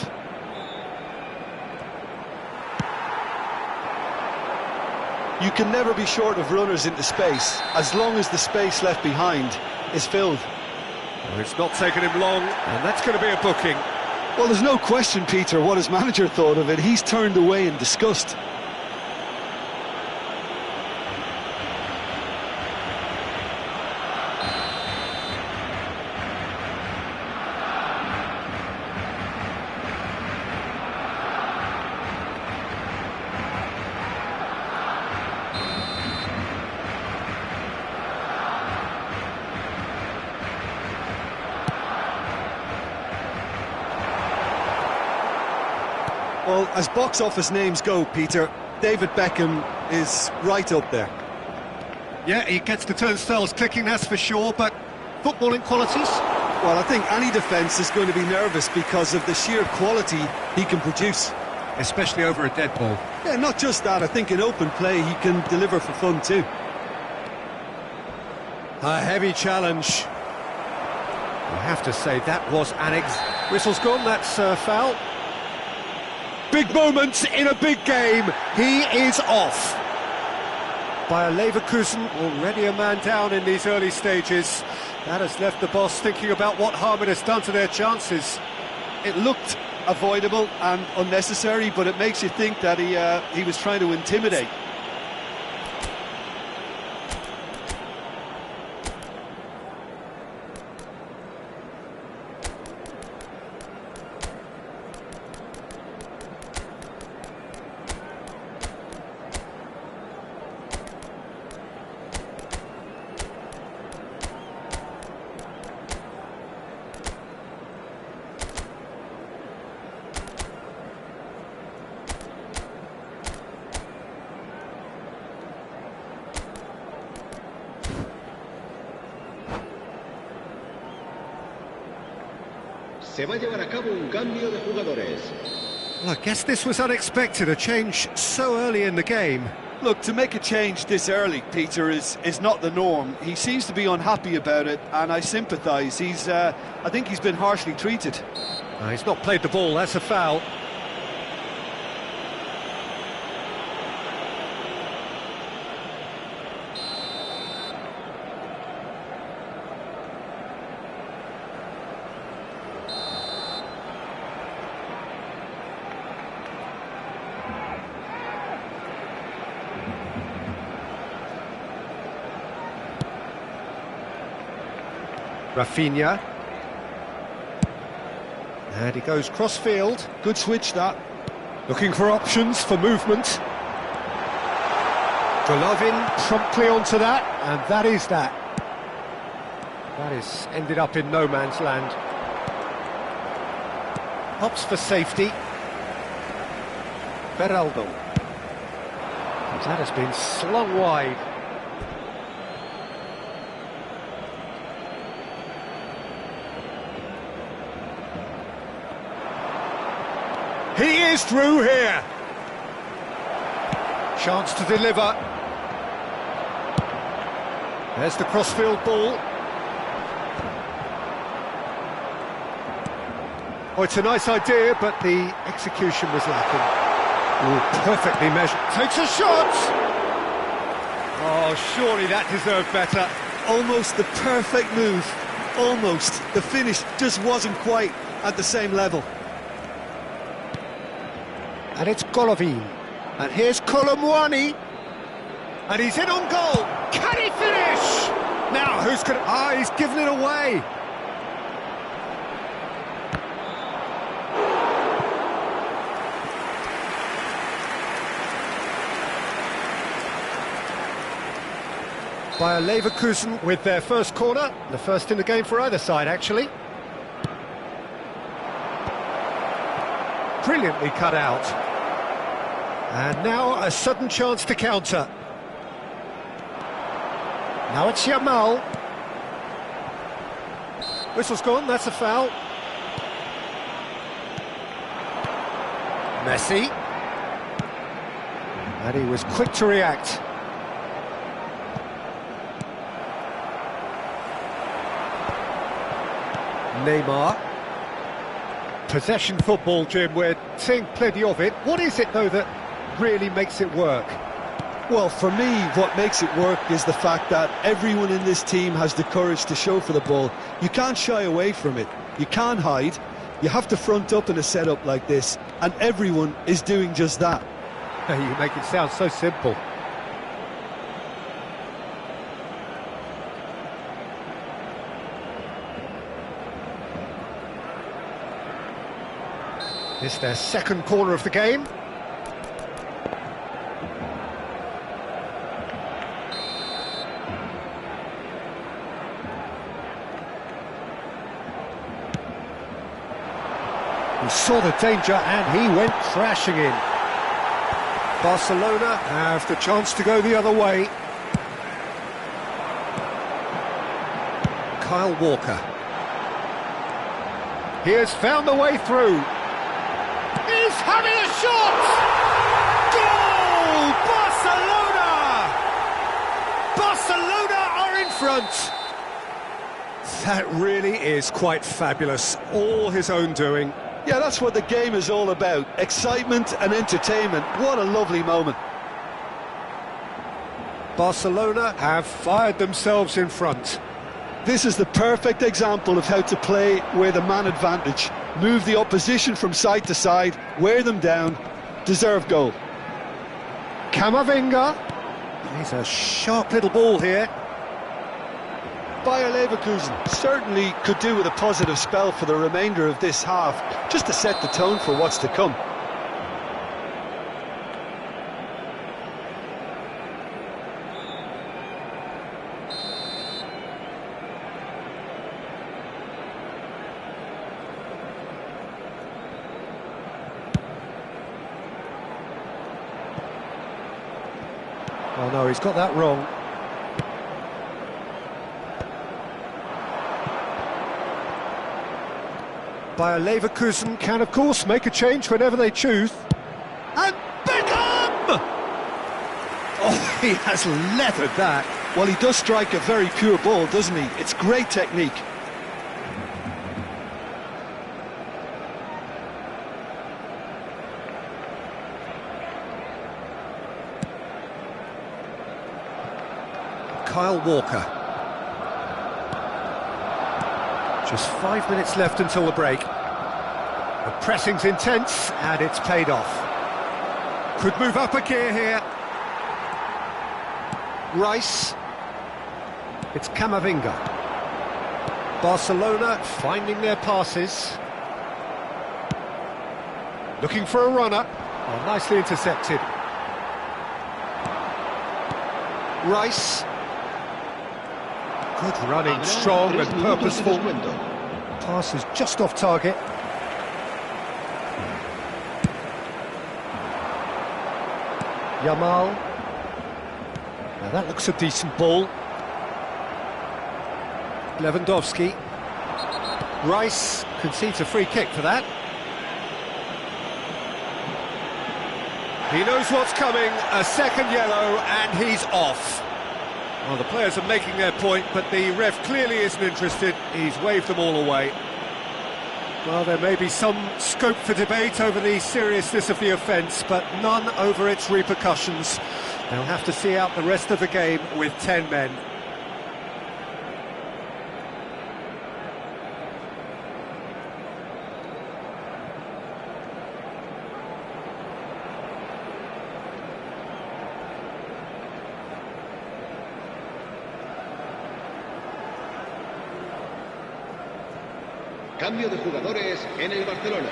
You can never be short of runners into space, as long as the space left behind is filled. Well, it's not taken him long, and that's going to be a booking. Well, there's no question, Peter, what his manager thought of it. He's turned away in disgust. Well, as box office names go, Peter, David Beckham is right up there. Yeah, he gets the turnstiles clicking, that's for sure, but footballing qualities? Well, I think any defence is going to be nervous because of the sheer quality he can produce. Especially over a dead ball. Yeah, not just that, I think in open play he can deliver for fun too. A heavy challenge. I have to say, that was Whistle's gone, that's foul. Big moments in a big game. He is off. Bayer Leverkusen already a man down in these early stages. That has left the boss thinking about what harm it has done to their chances. It looked avoidable and unnecessary, but it makes you think that he was trying to intimidate. Se va a llevar a cabo un cambio de jugadores. Well, I guess this was unexpected, a change so early in the game. Look, to make a change this early, Peter, is not the norm. He seems to be unhappy about it, and I sympathise. I think he's been harshly treated. He's not played the ball, that's a foul. Rafinha. And he goes cross-field. Good switch, that. Looking for options for movement. Golovin promptly onto that, and that is that. That is ended up in no man's land. Hops for safety. Beraldo. That has been slung wide. He is through here. Chance to deliver. There's the crossfield ball. Oh, it's a nice idea, but the execution was lacking. Ooh, perfectly measured. Takes a shot! Oh, surely that deserved better. Almost the perfect move. Almost. The finish just wasn't quite at the same level. And it's Golovin. And here's Colomwani. And he's in on goal. Can he finish? Now, who's going to... Ah, he's given it away. Bayer Leverkusen with their first corner, the first in the game for either side, actually. Brilliantly cut out. And now a sudden chance to counter. Now it's Yamal. Whistle's gone, that's a foul. Messi. And he was quick to react. Neymar. Possession football, Jim, we're seeing plenty of it. What is it, though, that really makes it work? Well, for me, what makes it work is the fact that everyone in this team has the courage to show for the ball. You can't shy away from it. You can't hide. You have to front up in a setup like this, and everyone is doing just that. You make it sound so simple. It's their second corner of the game. He saw the danger and he went crashing in. Barcelona have the chance to go the other way. Kyle Walker. He has found the way through. He's having a shot! Goal! Barcelona! Barcelona are in front. That really is quite fabulous. All his own doing. Yeah, that's what the game is all about. Excitement and entertainment. What a lovely moment. Barcelona have fired themselves in front. This is the perfect example of how to play with a man advantage. Move the opposition from side to side, wear them down, deserve goal. Camavinga. He's a sharp little ball here. Bayer Leverkusen certainly could do with a positive spell for the remainder of this half, just to set the tone for what's to come. Oh no, he's got that wrong. Bayer Leverkusen can, of course, make a change whenever they choose. And Beckham! Oh, he has leathered that. Well, he does strike a very pure ball, doesn't he? It's great technique. Kyle Walker. Just 5 minutes left until the break. The pressing's intense, and it's paid off. Could move up a gear here. Rice. It's Camavinga. Barcelona finding their passes. Looking for a runner. Oh, nicely intercepted. Rice. Good running, strong and purposeful. Pass is just off target. Yamal. Now that looks a decent ball. Lewandowski. Rice concedes a free kick for that. He knows what's coming, a second yellow, and he's off. Well, the players are making their point, but the ref clearly isn't interested. He's waved them all away. Well, there may be some scope for debate over the seriousness of the offence, but none over its repercussions. They'll have to see out the rest of the game with 10 men. Cambio de jugadores en el Barcelona.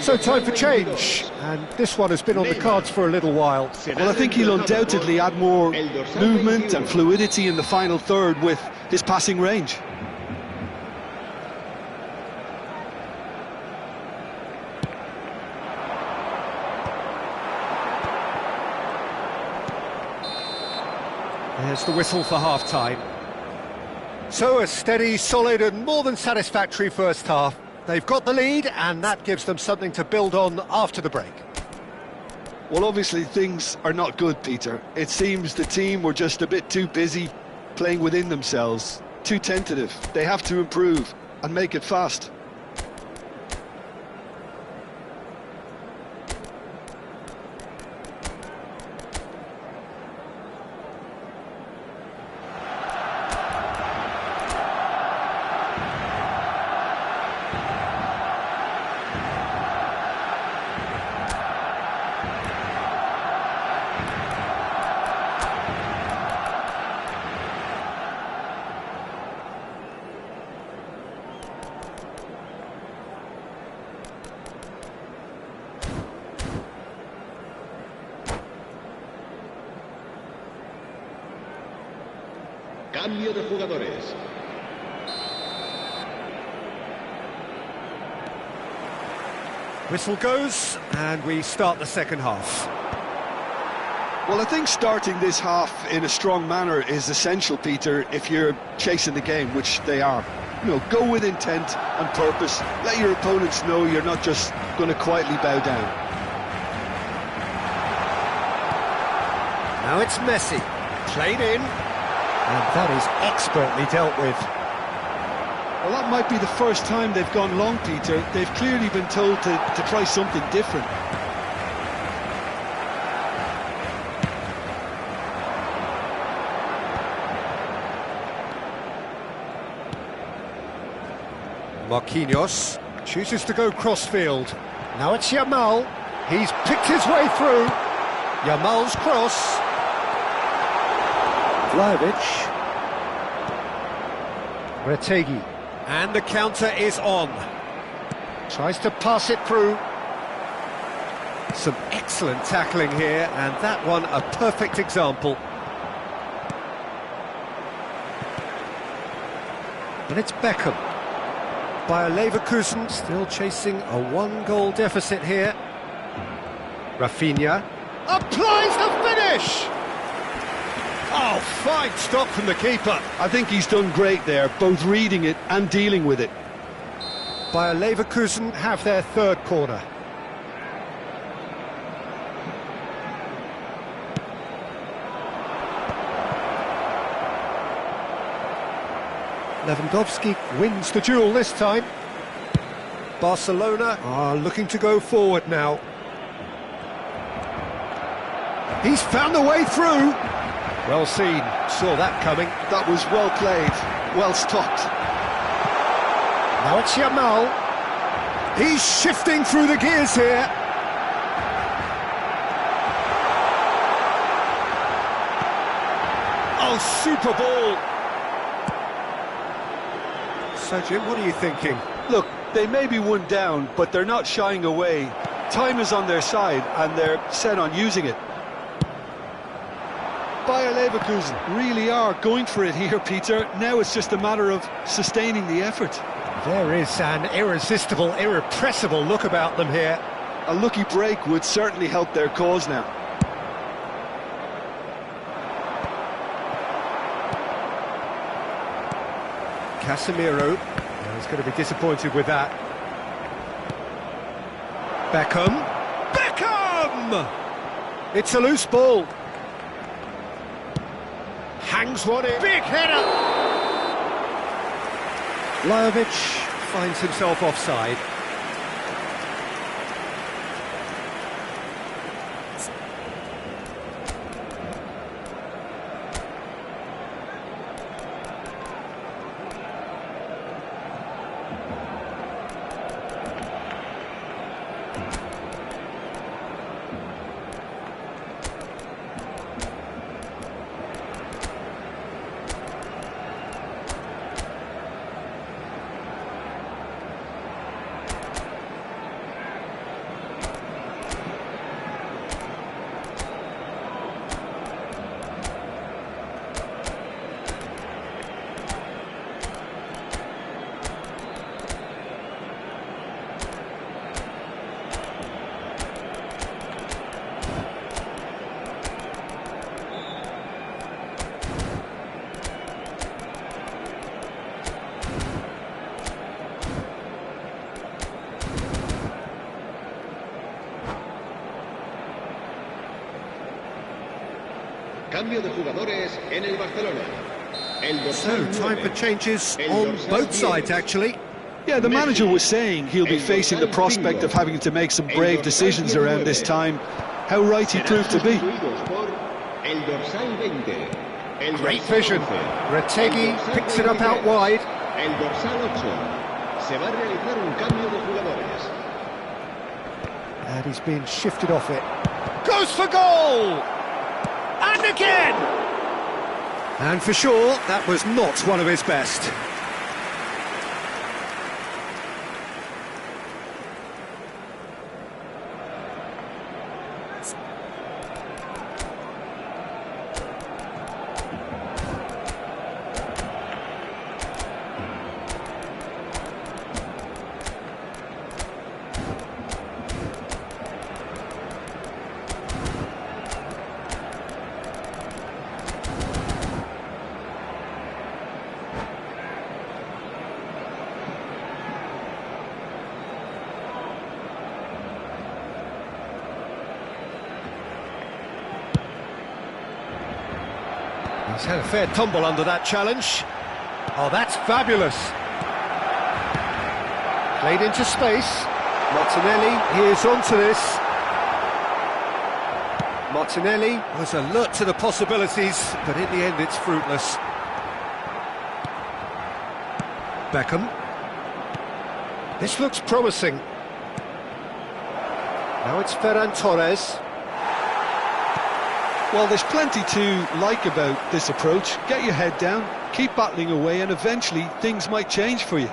So time for change, and this one has been on the cards for a little while. Well, I think he'll undoubtedly add more movement and fluidity in the final third with his passing range. There's the whistle for half-time. So a steady, solid and more than satisfactory first half. They've got the lead and that gives them something to build on after the break. Well, obviously things are not good, Peter. It seems the team were just a bit too busy playing within themselves, too tentative. They have to improve and make it fast. Cambio de jugadores. Whistle goes, and we start the second half. Well, I think starting this half in a strong manner is essential, Peter, if you're chasing the game, which they are. You know, go with intent and purpose. Let your opponents know you're not just going to quietly bow down. Now it's Messi, played in, and that is expertly dealt with. Well, that might be the first time they've gone long, Peter. They've clearly been told to try something different. Marquinhos chooses to go crossfield. Now it's Yamal. He's picked his way through. Yamal's cross. Vlahovic. Retegi. And the counter is on. Tries to pass it through. Some excellent tackling here, and that one a perfect example. And it's Beckham. Bayer Leverkusen still chasing a one-goal deficit here. Rafinha applies the finish! Oh, fine stop from the keeper. I think he's done great there, both reading it and dealing with it. Bayer Leverkusen have their third corner. Lewandowski wins the duel this time. Barcelona are looking to go forward now. He's found the way through. Well seen, saw that coming. That was well played, well stopped. Now it's Yamal. He's shifting through the gears here. Oh, super ball. So, Jim, what are you thinking? Look, they may be one down, but they're not shying away. Time is on their side, and they're set on using it. Bayer Leverkusen really are going for it here, Peter. Now it's just a matter of sustaining the effort. There is an irresistible, irrepressible look about them here. A lucky break would certainly help their cause now. Casemiro is going to be disappointed with that. Beckham. Beckham! It's a loose ball. Hangs one in. Big header! Vlahovic finds himself offside. Cambio de jugadores en el Barcelona. El So, dorsal time for 9. changes El on dorsal both 10. sides, actually. Yeah, the manager was saying he'll be facing the prospect of having to make some brave decisions around this time. How right he proved to be. Sustituidos por el dorsal 20. El Great dorsal vision. 11, Retegui el dorsal picks it up 23, out wide. El dorsal 8. Se va a realizar un cambio de jugadores. And he's being shifted off it. Goes for goal! And again! And for sure, that was not one of his best. He's had a fair tumble under that challenge. Oh, that's fabulous. Played into space. Martinelli here's onto this. Martinelli was alert to the possibilities, but in the end it's fruitless. Beckham. This looks promising. Now it's Ferran Torres. Well, there's plenty to like about this approach. Get your head down, keep battling away, and eventually things might change for you.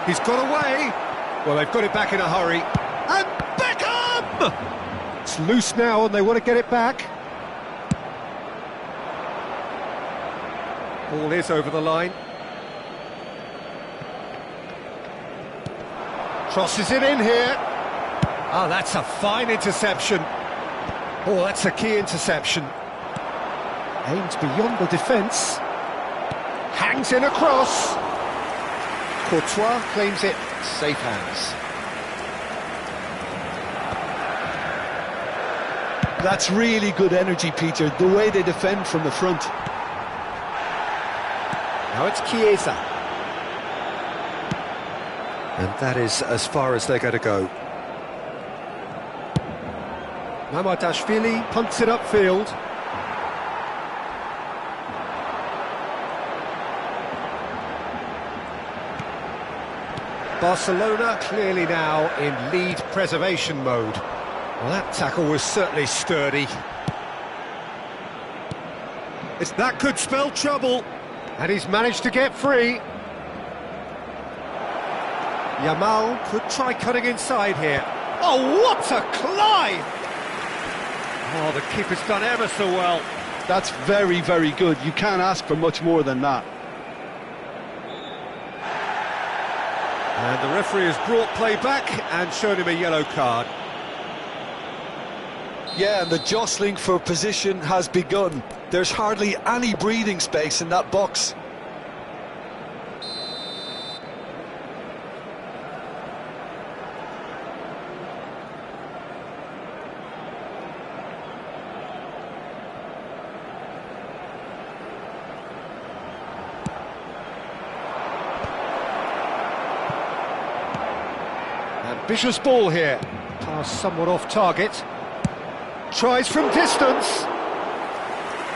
He's got away. Well, they've got it back in a hurry. And Beckham! It's loose now and they want to get it back. Ball is over the line. Crosses it in here. Oh, that's a fine interception. Oh, that's a key interception. Aims beyond the defence. Hangs in across. Courtois claims it. Safe hands. That's really good energy, Peter, the way they defend from the front. Now it's Chiesa. And that is as far as they're going to go. Mamardashvili punts it upfield. Barcelona clearly now in lead preservation mode. Well, that tackle was certainly sturdy. That could spell trouble. And he's managed to get free. Yamal could try cutting inside here. Oh, what a climb! Oh, the keeper's done ever so well. That's very, very good. You can't ask for much more than that. And the referee has brought play back and shown him a yellow card. Yeah, and the jostling for position has begun. There's hardly any breathing space in that box. Ambitious ball here. Pass somewhat off target. Tries from distance.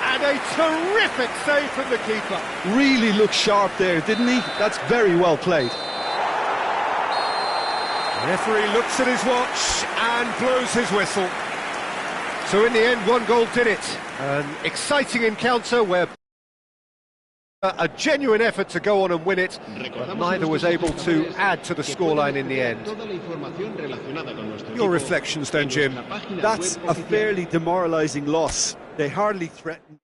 And a terrific save from the keeper. Really looked sharp there, didn't he? That's very well played. The referee looks at his watch and blows his whistle. So in the end, one goal did it. An exciting encounter where a genuine effort to go on and win it, but neither was able to add to the scoreline in the end. Your reflections then, Jim? That's a fairly demoralising loss. They hardly threatened.